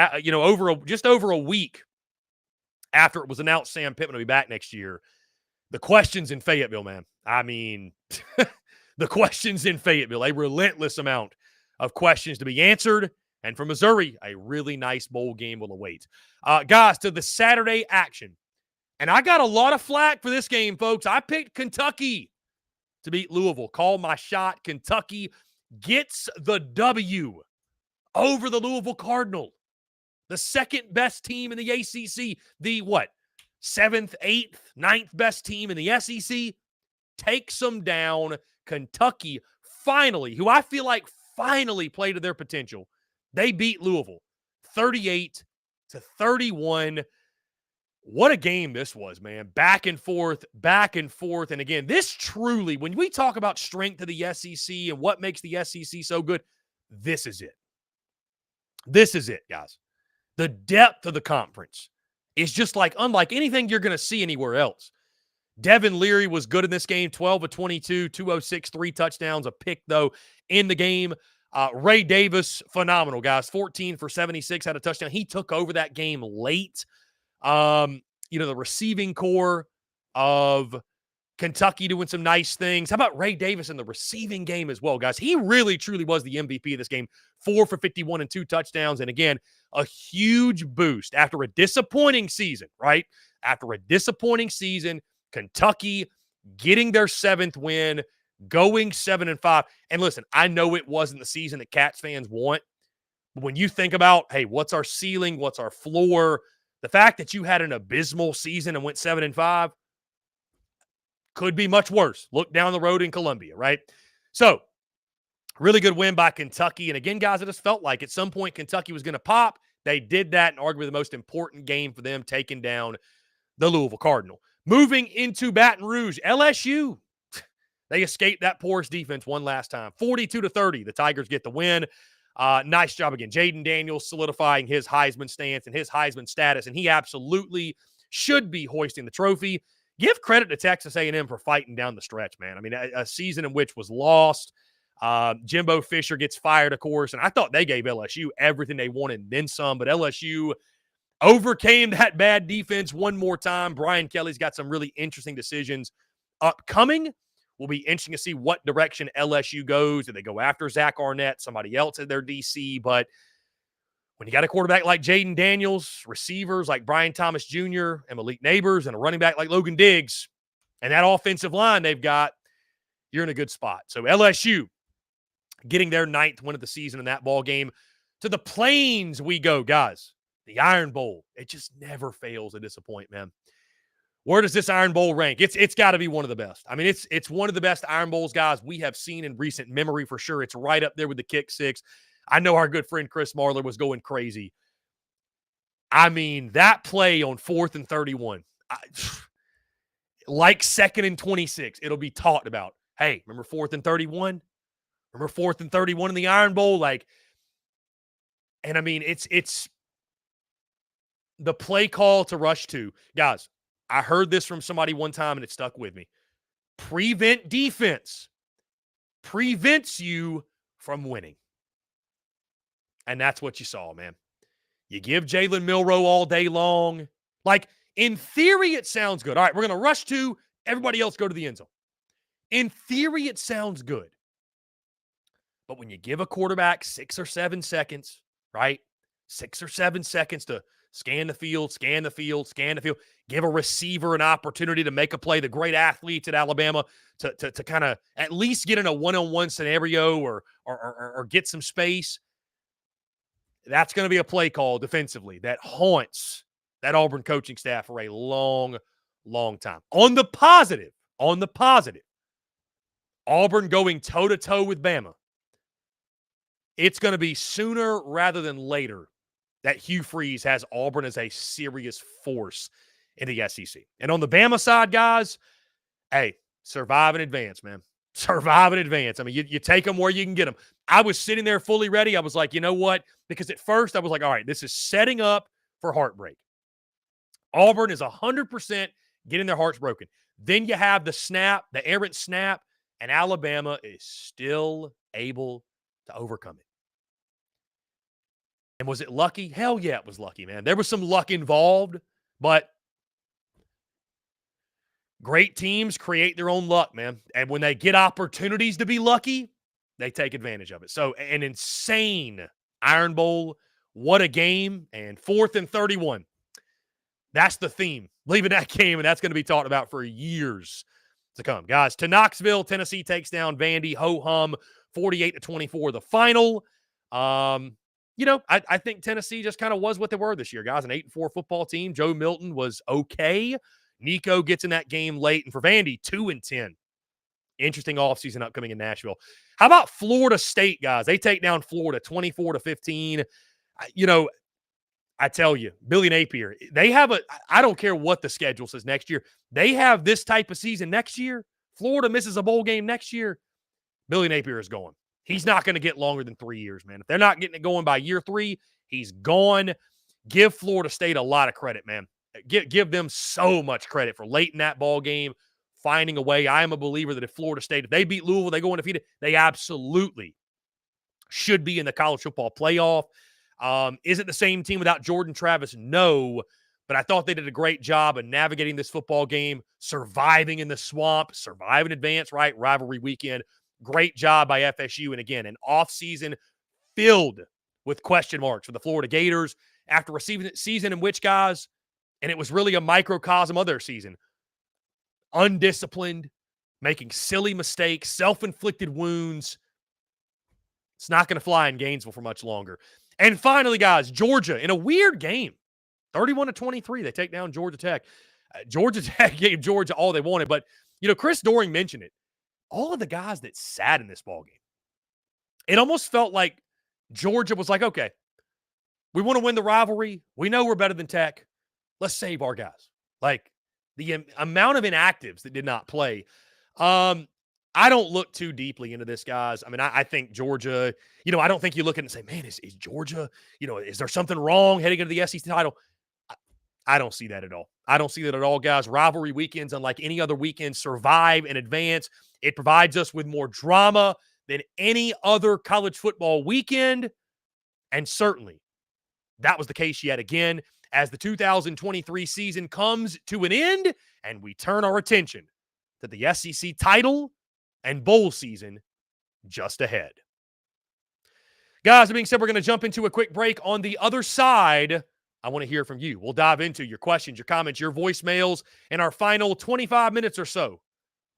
just over a week after it was announced Sam Pittman will be back next year, the questions in Fayetteville, man. I mean, the questions in Fayetteville, a relentless amount of questions to be answered. And for Missouri, a really nice bowl game will await. Guys, to the Saturday action. And I got a lot of flack for this game, folks. I picked Kentucky to beat Louisville. Call my shot. Kentucky gets the W over the Louisville Cardinal. The second best team in the ACC. The, 7th, 8th, 9th best team in the SEC. Takes them down. Kentucky finally, who I feel like finally played to their potential. They beat Louisville 38-31. What a game this was, man. Back and forth. And again, this truly, when we talk about strength of the SEC and what makes the SEC so good, this is it. This is it, guys. The depth of the conference is just unlike anything you're going to see anywhere else. Devin Leary was good in this game, 12-22, 206, 3 touchdowns, a pick, though, in the game. Ray Davis, phenomenal, guys. 14 for 76, had a touchdown. He took over that game late. The receiving core of Kentucky doing some nice things. How about Ray Davis in the receiving game as well, guys? He really, truly was the MVP of this game. 4 for 51 and 2 touchdowns. And again, a huge boost after a disappointing season, right? After a disappointing season, Kentucky getting their 7th win, going 7-5. And listen, I know it wasn't the season that Cats fans want, but when you think about, hey, what's our ceiling? What's our floor? The fact that you had an abysmal season and went 7-5 could be much worse. Look down the road in Columbia, right? So, really good win by Kentucky. And again, guys, I just felt like at some point Kentucky was going to pop. They did that and arguably the most important game for them, taking down the Louisville Cardinal. Moving into Baton Rouge, LSU. They escaped that porous defense one last time. 42-30. The Tigers get the win. Nice job again. Jaden Daniels solidifying his Heisman stance and his Heisman status, and he absolutely should be hoisting the trophy. Give credit to Texas A&M for fighting down the stretch, man. I mean, a season in which was lost. Jimbo Fisher gets fired, of course, and I thought they gave LSU everything they wanted and then some, but LSU overcame that bad defense one more time. Brian Kelly's got some really interesting decisions upcoming. Will be interesting to see what direction LSU goes. Do they go after Zach Arnett, somebody else at their DC? But when you got a quarterback like Jaden Daniels, receivers like Brian Thomas Jr. and Malik Neighbors, and a running back like Logan Diggs, and that offensive line they've got, you're in a good spot. So LSU getting their 9th win of the season in that ball game. To the Plains we go, guys. The Iron Bowl. It just never fails to disappoint, man. Where does this Iron Bowl rank? It's got to be one of the best. I mean, it's one of the best Iron Bowls, guys, we have seen in recent memory for sure. It's right up there with the Kick Six. I know our good friend Chris Marler was going crazy. I mean, that play on 4th and 31, like 2nd and 26, it'll be talked about. Hey, remember 4th and 31? Remember 4th and 31 in the Iron Bowl? And I mean, it's the play call to rush to. Guys, I heard this from somebody one time and it stuck with me. Prevent defense prevents you from winning. And that's what you saw, man. You give Jalen Milroe all day long. Like, in theory, it sounds good. All right, we're going to rush to, everybody else go to the end zone. In theory, it sounds good. But when you give a quarterback 6 or 7 seconds, right? 6 or 7 seconds to scan the field, give a receiver an opportunity to make a play, the great athletes at Alabama to kind of at least get in a one-on-one scenario or get some space. That's going to be a play call defensively that haunts that Auburn coaching staff for a long, long time. On the positive, Auburn going toe-to-toe with Bama. It's going to be sooner rather than later that Hugh Freeze has Auburn as a serious force in the SEC. And on the Bama side, guys, hey, survive in advance, man. Survive in advance. I mean, you take them where you can get them. I was sitting there fully ready. I was like, you know what? Because at first I was like, all right, this is setting up for heartbreak. Auburn is 100% getting their hearts broken. Then you have the snap, the errant snap, and Alabama is still able to overcome it. And was it lucky? Hell yeah, it was lucky, man. There was some luck involved, but great teams create their own luck, man. And when they get opportunities to be lucky, they take advantage of it. So an insane Iron Bowl. What a game. And 4th and 31. That's the theme. Leaving that game, and that's going to be talked about for years to come. Guys, to Knoxville, Tennessee takes down Vandy. Ho-hum, 48-24, the final. I think Tennessee just kind of was what they were this year, guys. An 8-4 football team. Joe Milton was okay. Nico gets in that game late. And for Vandy, 2-10. Interesting offseason upcoming in Nashville. How about Florida State, guys? They take down Florida 24-15. I tell you, Billy Napier, they have I don't care what the schedule says next year. They have this type of season next year. Florida misses a bowl game next year. Billy Napier is gone. He's not going to get longer than 3 years, man. If they're not getting it going by year 3, he's gone. Give Florida State a lot of credit, man. Give them so much credit for late in that ball game, finding a way. I am a believer that if Florida State, if they beat Louisville, they go undefeated, they absolutely should be in the college football playoff. Is it the same team without Jordan Travis? No, but I thought they did a great job of navigating this football game, surviving in the swamp, surviving advance, right? Rivalry weekend. Great job by FSU. And again, an offseason filled with question marks for the Florida Gators after receiving a season in which, guys, and it was really a microcosm of their season, undisciplined, making silly mistakes, self-inflicted wounds. It's not going to fly in Gainesville for much longer. And finally, guys, Georgia in a weird game, 31-23. They take down Georgia Tech. Georgia Tech gave Georgia all they wanted, but Chris Doring mentioned it. All of the guys that sat in this ballgame, it almost felt like Georgia was like, okay, we want to win the rivalry. We know we're better than Tech. Let's save our guys. Like the amount of inactives that did not play. I don't look too deeply into this, guys. I mean, I think Georgia, I don't think you look at it and say, man, is Georgia, is there something wrong heading into the SEC title? I don't see that at all. I don't see that at all, guys. Rivalry weekends, unlike any other weekend, survive in advance. It provides us with more drama than any other college football weekend. And certainly that was the case yet again as the 2023 season comes to an end and we turn our attention to the SEC title and bowl season just ahead. Guys, that being said, we're going to jump into a quick break. On the other side, I want to hear from you. We'll dive into your questions, your comments, your voicemails, in our final 25 minutes or so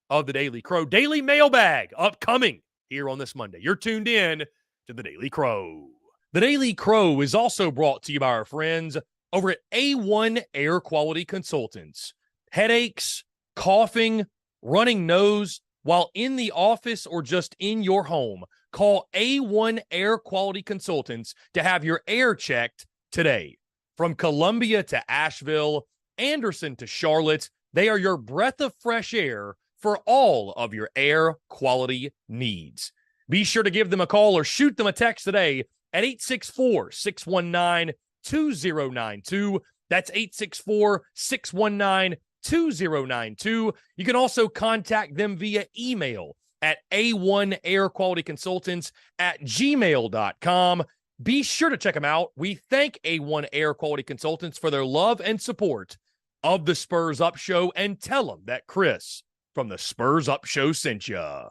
of the Daily Crow. Daily Mailbag upcoming here on this Monday. You're tuned in to the Daily Crow. The Daily Crow is also brought to you by our friends over at A1 Air Quality Consultants. Headaches, coughing, running nose while in the office or just in your home. Call A1 Air Quality Consultants to have your air checked today. From Columbia to Asheville, Anderson to Charlotte, they are your breath of fresh air for all of your air quality needs. Be sure to give them a call or shoot them a text today at 864-619-2092. That's 864-619-2092. You can also contact them via email at a1airqualityconsultants@gmail.com. Be sure to check them out. We thank A1 Air Quality Consultants for their love and support of the Spurs Up Show, and tell them that Chris from the Spurs Up Show sent ya.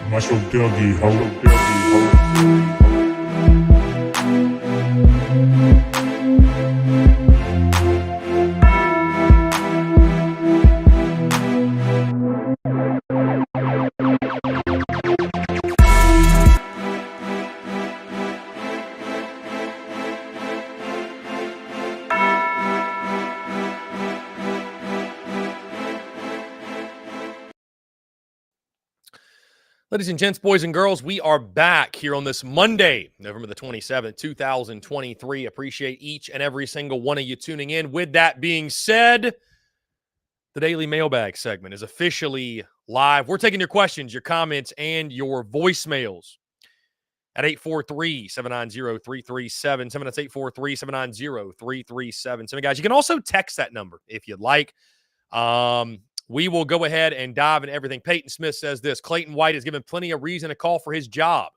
Muscle Dougie, ho. Ladies and gents, boys and girls, we are back here on this Monday, November the 27th, 2023. Appreciate each and every single one of you tuning in. With that being said, The daily mailbag segment is officially live. We're taking your questions, your comments, and your voicemails at 843-790-3377. That's 843-790-3377. Guys, you can also text that number if you'd like. We will go ahead and dive into everything. Peyton Smith says this: Clayton White has given plenty of reason to call for his job.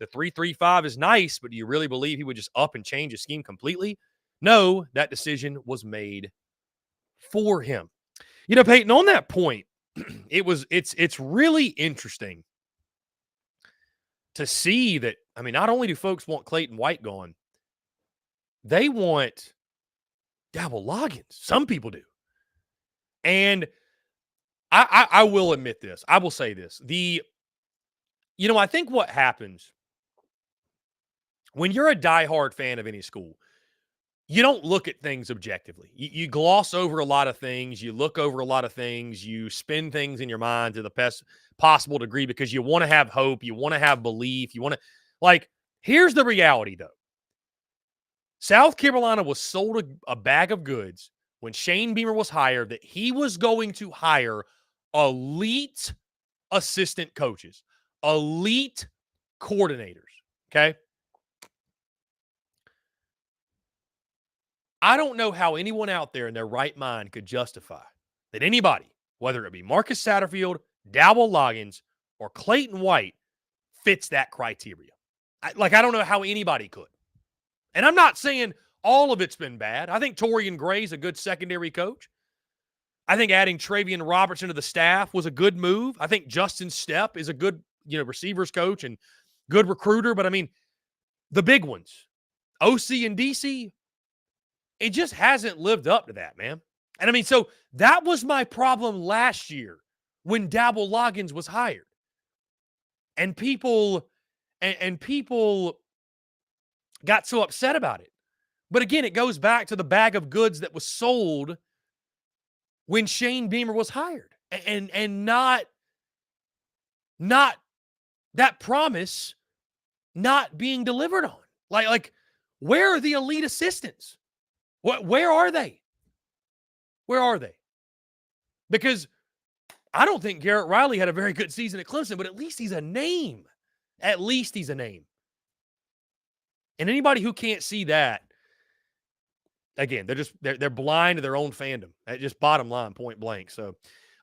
The 3-3-5 is nice, but do you really believe he would just up and change his scheme completely? No, that decision was made for him. You know, Peyton, on that point, it's really interesting to see that. I mean, not only do folks want Clayton White gone, they want Dabble Loggins. Some people do. And I will admit this. I will say this. I think what happens when you're a diehard fan of any school, you don't look at things objectively. You gloss over a lot of things. You look over a lot of things. You spin things in your mind to the best possible degree because you want to have hope. You want to have belief. You want to, here's the reality, though. South Carolina was sold a bag of goods when Shane Beamer was hired that he was going to hire elite assistant coaches, elite coordinators, okay? I don't know how anyone out there in their right mind could justify that anybody, whether it be Marcus Satterfield, Dabble Loggins, or Clayton White, fits that criteria. I don't know how anybody could. And I'm not saying all of it's been bad. I think Torian Gray's a good secondary coach. I think adding Travian Robertson to the staff was a good move. I think Justin Stepp is a good, receivers coach and good recruiter. But, I mean, the big ones, OC and DC, it just hasn't lived up to that, man. And, I mean, so that was my problem last year when Dabble Loggins was hired. And people got so upset about it. But, again, it goes back to the bag of goods that was sold when Shane Beamer was hired, and not that promise not being delivered on. Like where are the elite assistants? Where are they? Where are they? Because I don't think Garrett Riley had a very good season at Clemson, but at least he's a name. At least he's a name. And anybody who can't see that, again, they're blind to their own fandom. That's just bottom line, point blank. So,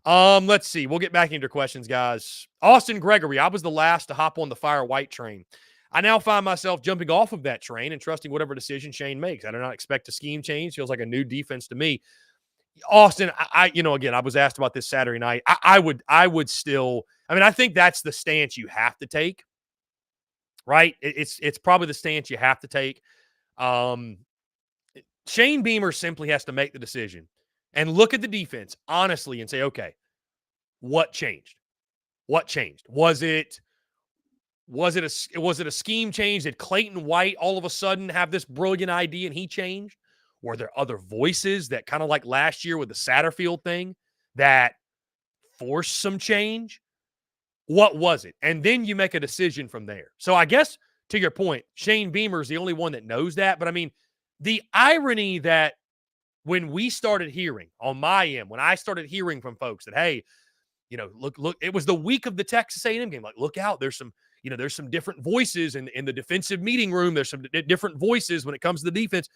let's see. We'll get back into your questions, guys. Austin Gregory, I was the last to hop on the Fire White train. I now find myself jumping off of that train and trusting whatever decision Shane makes. I do not expect a scheme change. Feels like a new defense to me. Austin, again, I was asked about this Saturday night. I would still. I mean, I think that's the stance you have to take. Right? It's probably the stance you have to take. Shane Beamer simply has to make the decision and look at the defense honestly and say, okay, what changed? What changed? Was it a scheme change? Did Clayton White all of a sudden have this brilliant idea and he changed? Were there other voices that kind of like last year with the Satterfield thing that forced some change? What was it? And then you make a decision from there. So I guess to your point, Shane Beamer is the only one that knows that. But I mean, the irony that when we started hearing on my end, when I started hearing from folks that, hey, look, it was the week of the Texas A&M game. Like, look out, there's some different voices in the defensive meeting room. There's some different voices when it comes to the defense.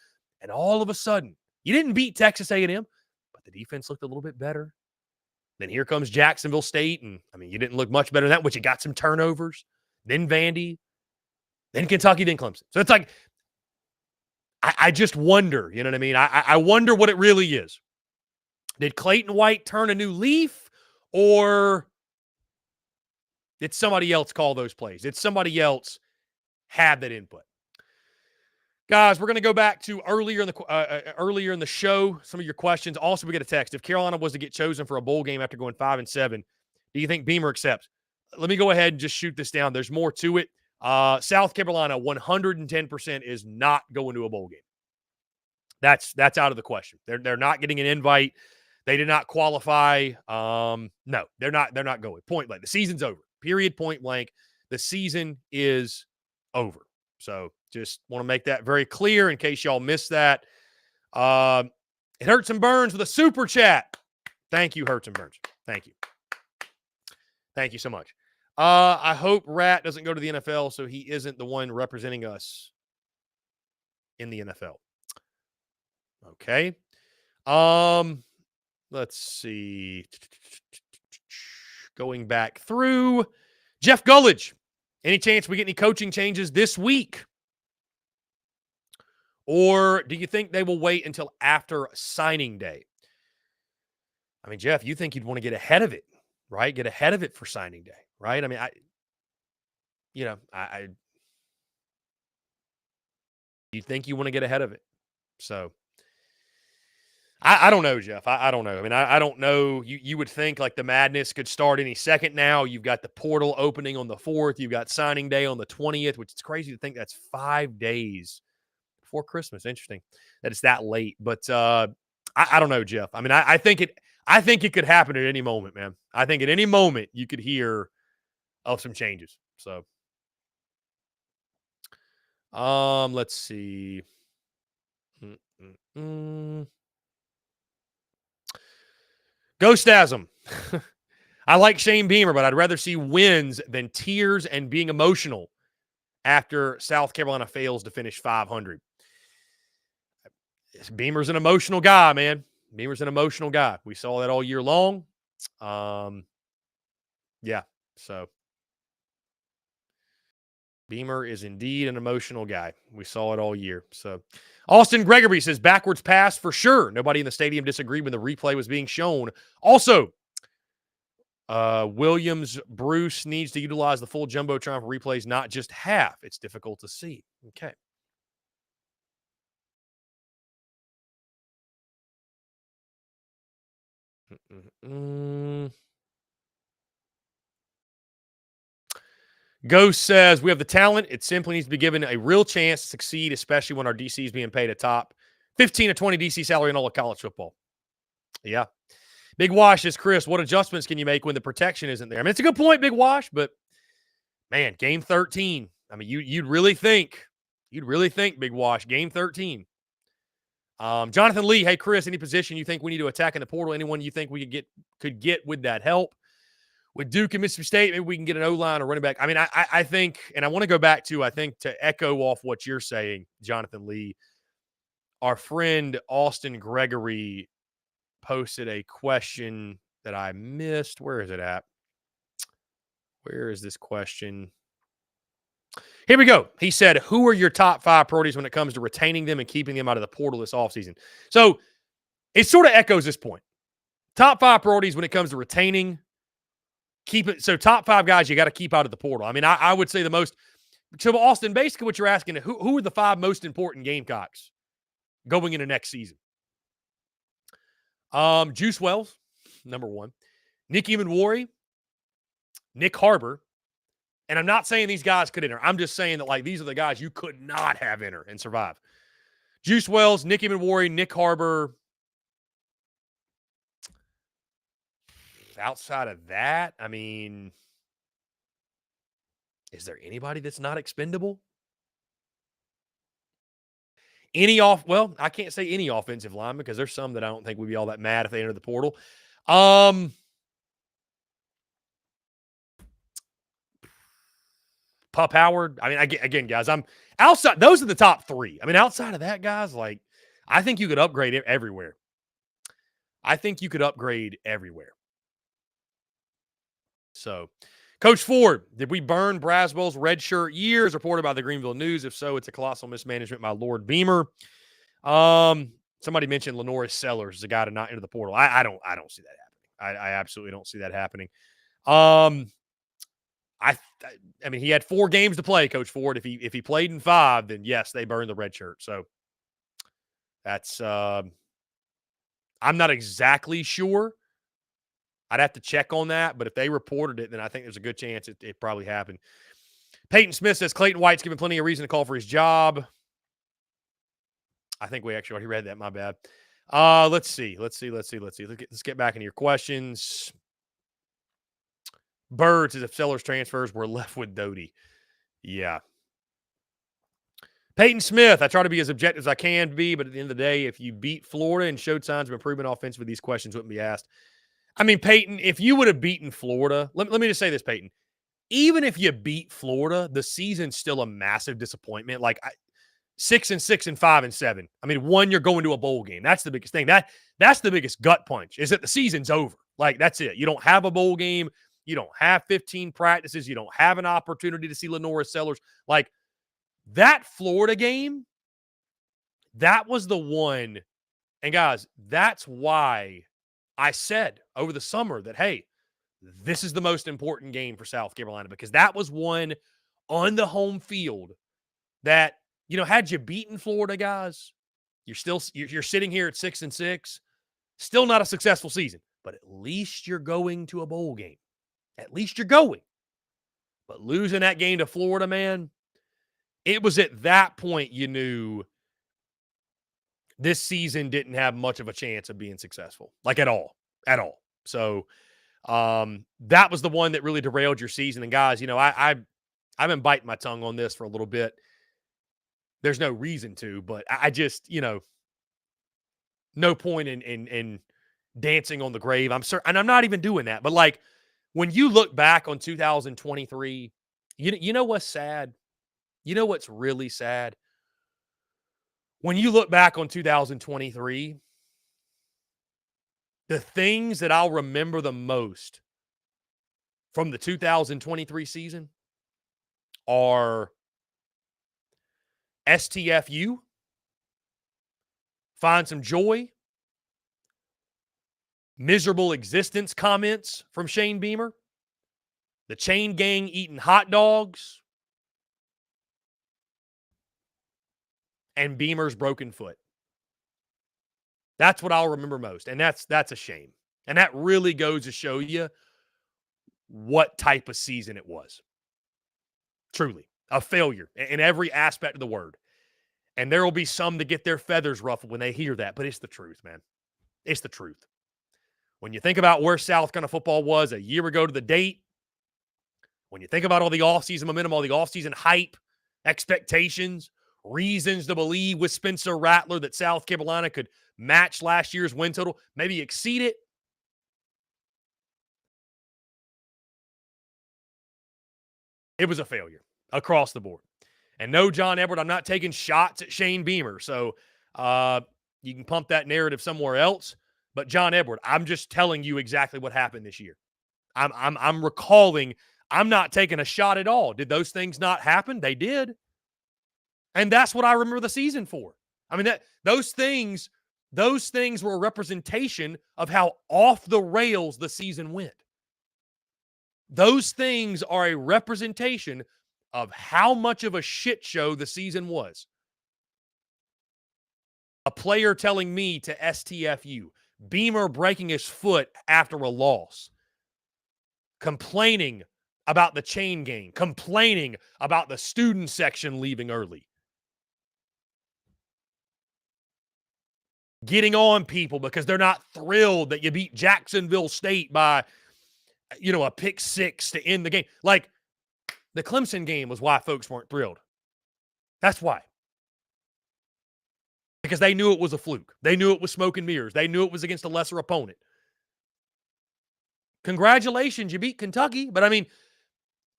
And all of a sudden, you didn't beat Texas A&M, but the defense looked a little bit better. Then here comes Jacksonville State, and, I mean, you didn't look much better than that, but you got some turnovers. Then Vandy, then Kentucky, then Clemson. So it's like, I just wonder, you know what I mean? I wonder what it really is. Did Clayton White turn a new leaf, or did somebody else call those plays? Did somebody else have that input? Guys, we're going to go back to earlier in the show, some of your questions. Also, we get a text. If Carolina was to get chosen for a bowl game after going 5-7, do you think Beamer accepts? Let me go ahead and just shoot this down. There's more to it. South Carolina, 110% is not going to a bowl game. That's out of the question. They're not getting an invite. They did not qualify. No, they're not going. Point blank. The season's over. Period. Point blank. The season is over. So just want to make that very clear in case y'all missed that. It hurts and burns with a super chat. Thank you, Hurts and Burns. Thank you. Thank you so much. I hope Rat doesn't go to the NFL so he isn't the one representing us in the NFL. Okay. Let's see. Going back through. Jeff Gullidge. Any chance we get any coaching changes this week? Or do you think they will wait until after signing day? I mean, Jeff, you think you'd want to get ahead of it, right? Get ahead of it for signing day, right? I mean, you think you want to get ahead of it. So I don't know, Jeff. I don't know. I mean, I don't know. You would think like the madness could start any second now. You've got the portal opening on the 4th. You've got signing day on the 20th, which is crazy to think that's 5 days before Christmas. Interesting that it's that late. But I don't know, Jeff. I mean, I think it could happen at any moment, man. I think at any moment you could hear of some changes. So let's see. Ghostasm. I like Shane Beamer, but I'd rather see wins than tears and being emotional after South Carolina fails to finish 500. Beamer's an emotional guy, man. Beamer's an emotional guy. We saw that all year long. Yeah, so Beamer is indeed an emotional guy. We saw it all year. So Austin Gregory says backwards pass for sure. Nobody in the stadium disagreed when the replay was being shown. Also, Williams Bruce needs to utilize the full Jumbotron for replays, not just half. It's difficult to see. Okay. Ghost says, we have the talent. It simply needs to be given a real chance to succeed, especially when our DC is being paid a top 15 to 20 DC salary in all of college football. Yeah. Big Wash says, Chris, what adjustments can you make when the protection isn't there? I mean, it's a good point, Big Wash, but man, game 13. I mean, you'd really think, Big Wash, game 13. Jonathan Lee, hey, Chris, any position you think we need to attack in the portal? Anyone you think we could get with that help? With Duke and Mississippi State, maybe we can get an O-line or running back. I mean, I think, and I want to go back to, I think, to echo off what you're saying, Jonathan Lee, our friend Austin Gregory posted a question that I missed. Where is it at? Where is this question? Here we go. He said, who are your top 5 priorities when it comes to retaining them and keeping them out of the portal this offseason? So it sort of echoes this point. Top 5 priorities when it comes to retaining. Keep it. So top 5 guys you got to keep out of the portal. I mean, I would say the most. So Austin, basically what you're asking, who are the 5 most important Gamecocks going into next season? Juice Wells, number 1. Nick Emanwari, Nick Harbor. And I'm not saying these guys could enter. I'm just saying that, like, these are the guys you could not have enter and survive. Juice Wells, Nick Emanwari, Nick Harbor. Outside of that, I mean, is there anybody that's not expendable? Well, I can't say any offensive lineman because there's some that I don't think would be all that mad if they enter the portal. Pup Howard. I mean, again, guys, I'm outside. Those are the top 3. I mean, outside of that, guys, like, I think you could upgrade it everywhere. So, Coach Ford, did we burn Braswell's redshirt year as reported by the Greenville News? If so, it's a colossal mismanagement by Lord Beamer. Somebody mentioned Lenoris Sellers as a guy to not enter the portal. I don't see that happening. I absolutely don't see that happening. I mean, he had 4 games to play, Coach Ford. If he played in 5, then yes, they burned the red shirt. So that's I'm not exactly sure. I'd have to check on that, but if they reported it, then I think there's a good chance it probably happened. Peyton Smith says Clayton White's given plenty of reason to call for his job. I think we actually already read that. My bad. Let's see. Let's get back into your questions. Bird says if Sellers transfers, we're left with Doty. Yeah. Peyton Smith, I try to be as objective as I can be, but at the end of the day, if you beat Florida and showed signs of improvement offensively, these questions wouldn't be asked. I mean, Peyton, if you would have beaten Florida, let me just say this, Peyton. Even if you beat Florida, the season's still a massive disappointment. Like 6-6 and 5-7. I mean, one, you're going to a bowl game. That's the biggest thing. That's the biggest gut punch, is that the season's over. Like, that's it. You don't have a bowl game. You don't have 15 practices. You don't have an opportunity to see Lenora Sellers. Like, that Florida game, that was the one. And guys, that's why I said over the summer that, hey, this is the most important game for South Carolina, because that was one on the home field that, you know, had you beaten Florida, guys, you're sitting here at 6-6, still not a successful season, but at least you're going to a bowl game. At least you're going. But losing that game to Florida, man, it was at that point you knew this season didn't have much of a chance of being successful, like at all. So that was the one that really derailed your season. And guys, you know, I've been biting my tongue on this for a little bit. There's no reason to, but I just, you know, no point in dancing on the grave. I'm certain, and I'm not even doing that. But like, when you look back on 2023, you know what's sad? You know what's really sad? When you look back on 2023, the things that I'll remember the most from the 2023 season are STFU, find some joy, miserable existence comments from Shane Beamer, the chain gang eating hot dogs, and Beamer's broken foot. That's what I'll remember most, and that's a shame. And that really goes to show you what type of season it was. Truly, a failure in every aspect of the word. And there will be some that get their feathers ruffled when they hear that, but it's the truth, man. It's the truth. When you think about where South Carolina football was a year ago to the date, when you think about all the offseason momentum, all the offseason hype, expectations, reasons to believe with Spencer Rattler that South Carolina could match last year's win total, maybe exceed it. It was a failure across the board. And no, John Edward, I'm not taking shots at Shane Beamer. So you can pump that narrative somewhere else. But John Edward, I'm just telling you exactly what happened this year. I'm recalling. I'm not taking a shot at all. Did those things not happen? They did. And that's what I remember the season for. I mean, those things were a representation of how off the rails the season went. Those things are a representation of how much of a shit show the season was. A player telling me to STFU, Beamer breaking his foot after a loss, complaining about the chain gang, complaining about the student section leaving early, getting on people because they're not thrilled that you beat Jacksonville State by, you know, a pick six to end the game. Like, the Clemson game was why folks weren't thrilled. That's why. Because they knew it was a fluke. They knew it was smoke and mirrors. They knew it was against a lesser opponent. Congratulations, you beat Kentucky. But, I mean,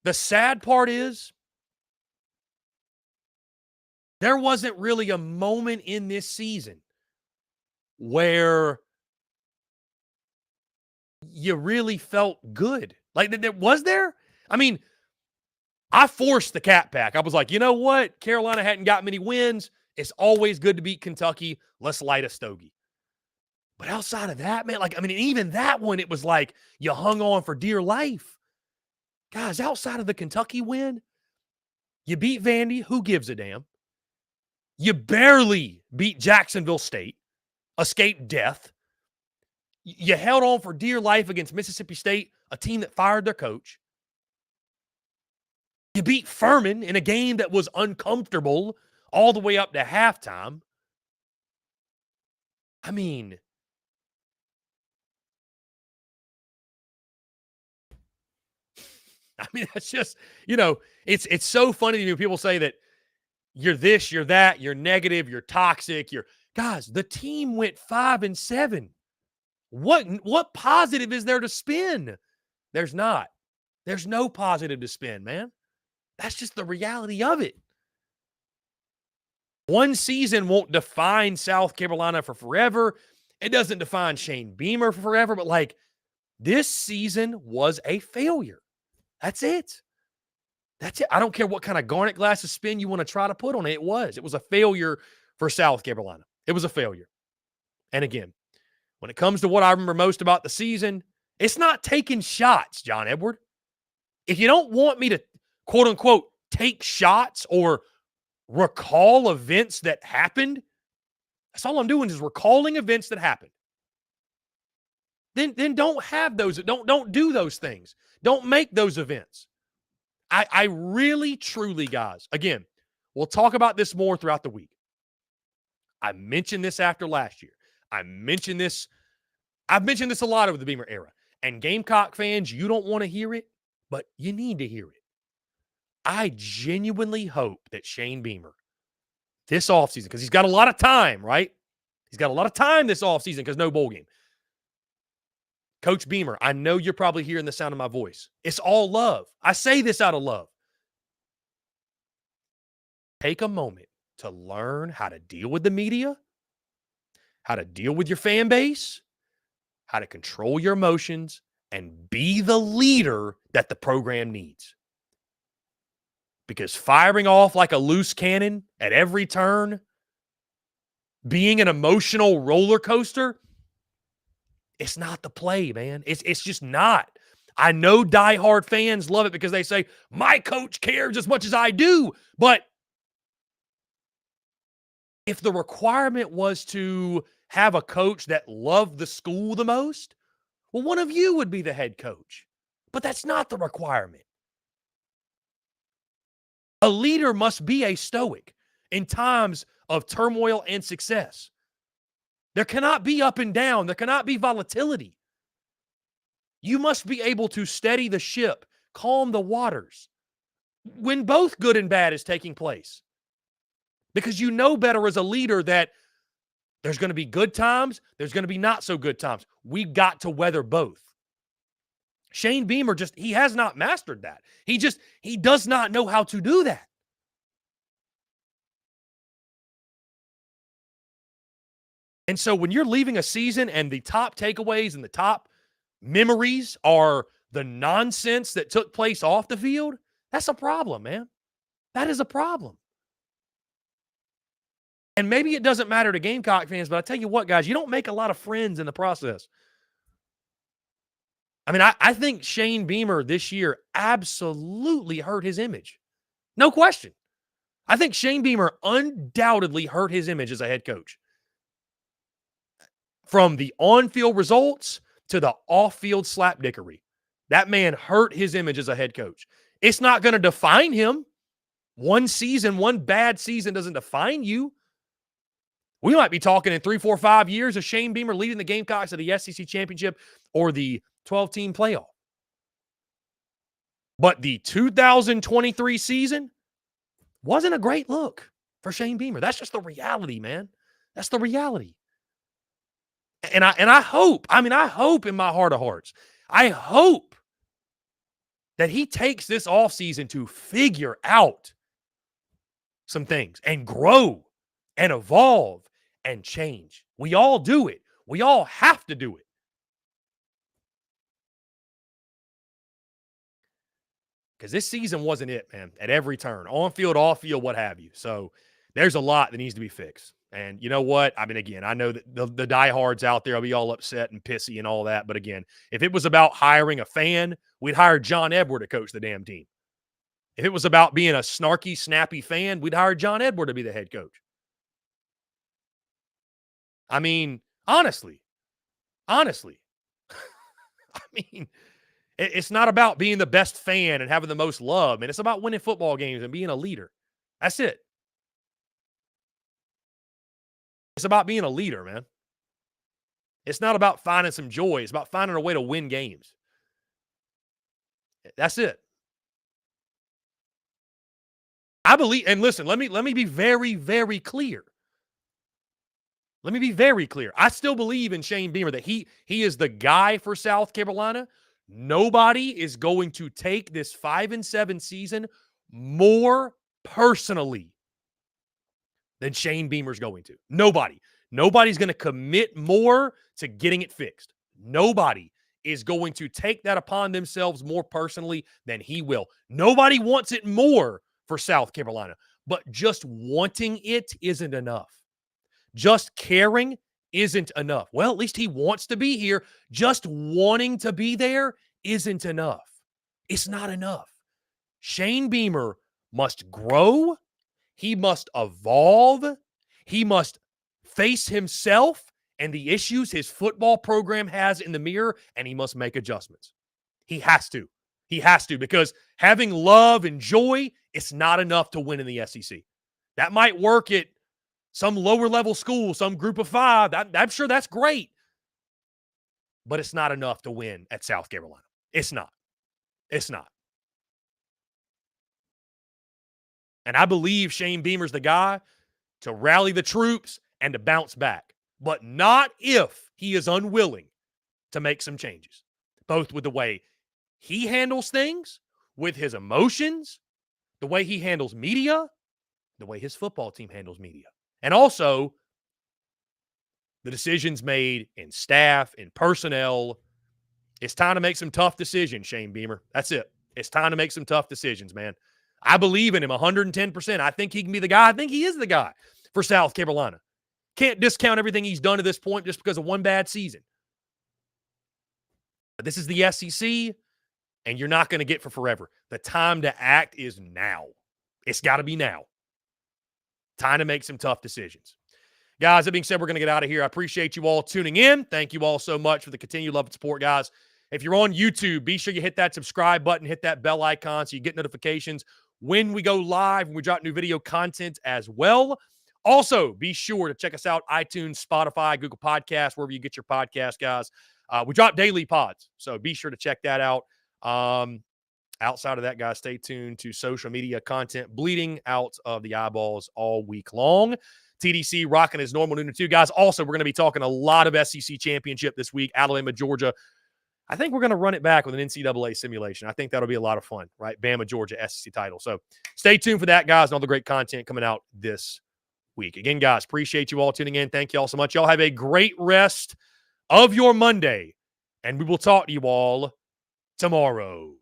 the sad part is there wasn't really a moment in this season where you really felt good. Like, was there? I mean, I forced the cat pack. I was like, you know what? Carolina hadn't got many wins. It's always good to beat Kentucky. Let's light a stogie. But outside of that, man, like, I mean, even that one, it was like you hung on for dear life. Guys, outside of the Kentucky win, you beat Vandy. Who gives a damn? You barely beat Jacksonville State, escaped death. You held on for dear life against Mississippi State, a team that fired their coach. You beat Furman in a game that was uncomfortable all the way up to halftime. I mean, that's just, you know, it's so funny to me when people say that you're this, you're that, you're negative, you're toxic, guys, the team went 5-7 What positive is there to spin? There's not. There's no positive to spin, man. That's just the reality of it. One season won't define South Carolina for forever. It doesn't define Shane Beamer for forever, but like this season was a failure. That's it. That's it. I don't care what kind of garnet glass of spin you want to try to put on it. It was a failure for South Carolina. It was a failure. And again, when it comes to what I remember most about the season, it's not taking shots, John Edward. If you don't want me to, quote unquote, take shots or recall events that happened, that's all I'm doing is recalling events that happened. Then don't have those. Don't do those things. Don't make those events. I really, truly, guys, again, we'll talk about this more throughout the week. I mentioned this after last year. I've mentioned this a lot over the Beamer era. And Gamecock fans, you don't want to hear it, but you need to hear it. I genuinely hope that Shane Beamer, this offseason, because he's got a lot of time, right? He's got a lot of time this offseason because no bowl game. Coach Beamer, I know you're probably hearing the sound of my voice. It's all love. I say this out of love. Take a moment to learn how to deal with the media, how to deal with your fan base, how to control your emotions, and be the leader that the program needs. Because firing off like a loose cannon at every turn, being an emotional roller coaster, it's not the play, man. It's just not. I know diehard fans love it because they say, my coach cares as much as I do. But if the requirement was to have a coach that loved the school the most, well, one of you would be the head coach. But that's not the requirement. A leader must be a stoic in times of turmoil and success. There cannot be up and down. There cannot be volatility. You must be able to steady the ship, calm the waters when both good and bad is taking place. Because you know better as a leader that there's going to be good times, there's going to be not so good times. We got to weather both. Shane Beamer he has not mastered that. He does not know how to do that. And so when you're leaving a season and the top takeaways and the top memories are the nonsense that took place off the field, that's a problem, man. That is a problem. And maybe it doesn't matter to Gamecock fans, but I tell you what, guys, you don't make a lot of friends in the process. I mean, I think Shane Beamer this year absolutely hurt his image. No question. I think Shane Beamer undoubtedly hurt his image as a head coach. From the on-field results to the off-field slapdickery, that man hurt his image as a head coach. It's not going to define him. One season, one bad season doesn't define you. We might be talking in 3, 4, 5 years of Shane Beamer leading the Gamecocks to the SEC championship or the 12-team playoff. But the 2023 season wasn't a great look for Shane Beamer. That's just the reality, man. That's the reality. And I hope in my heart of hearts, I hope that he takes this offseason to figure out some things and grow and evolve and change. We all do it. We all have to do it. Because this season wasn't it, man, at every turn. On field, off field, what have you. So there's a lot that needs to be fixed. And you know what? I mean, again, I know that the diehards out there will be all upset and pissy and all that. But again, if it was about hiring a fan, we'd hire John Edward to coach the damn team. If it was about being a snarky, snappy fan, we'd hire John Edward to be the head coach. I mean, honestly, I mean, it's not about being the best fan and having the most love, man. It's about winning football games and being a leader. That's it. It's about being a leader, man. It's not about finding some joy. It's about finding a way to win games. That's it. I believe, and listen, let me be very, very clear. Let me be very clear. I still believe in Shane Beamer that he is the guy for South Carolina. Nobody is going to take this 5-7 season more personally than Shane Beamer's going to. Nobody. Nobody's going to commit more to getting it fixed. Nobody is going to take that upon themselves more personally than he will. Nobody wants it more for South Carolina, but just wanting it isn't enough. Just caring isn't enough. Well, at least he wants to be here. Just wanting to be there isn't enough. It's not enough. Shane Beamer must grow. He must evolve. He must face himself and the issues his football program has in the mirror, and he must make adjustments. He has to. He has to, because having love and joy, it's not enough to win in the SEC. That might work at some lower level school, some group of 5. I'm sure that's great. But it's not enough to win at South Carolina. It's not. It's not. And I believe Shane Beamer's the guy to rally the troops and to bounce back. But not if he is unwilling to make some changes, both with the way he handles things, with his emotions, the way he handles media, the way his football team handles media. And also, the decisions made in staff, in personnel. It's time to make some tough decisions, Shane Beamer. That's it. It's time to make some tough decisions, man. I believe in him 110%. I think he can be the guy. I think he is the guy for South Carolina. Can't discount everything he's done to this point just because of one bad season. But this is the SEC, and you're not going to get for forever. The time to act is now. It's got to be now. Time to make some tough decisions. Guys, that being said, we're going to get out of here. I appreciate you all tuning in. Thank you all so much for the continued love and support, guys. If you're on YouTube, be sure you hit that subscribe button, hit that bell icon so you get notifications when we go live, when we drop new video content as well. Also, be sure to check us out, iTunes, Spotify, Google Podcasts, wherever you get your podcast, guys. We drop daily pods, so be sure to check that out. Outside of that, guys, stay tuned to social media content bleeding out of the eyeballs all week long. TDC rocking his normal noon to 2. Guys, also, we're going to be talking a lot of SEC championship this week, Alabama, Georgia. I think we're going to run it back with an NCAA simulation. I think that'll be a lot of fun, right? Bama, Georgia, SEC title. So stay tuned for that, guys, and all the great content coming out this week. Again, guys, appreciate you all tuning in. Thank you all so much. Y'all have a great rest of your Monday, and we will talk to you all tomorrow.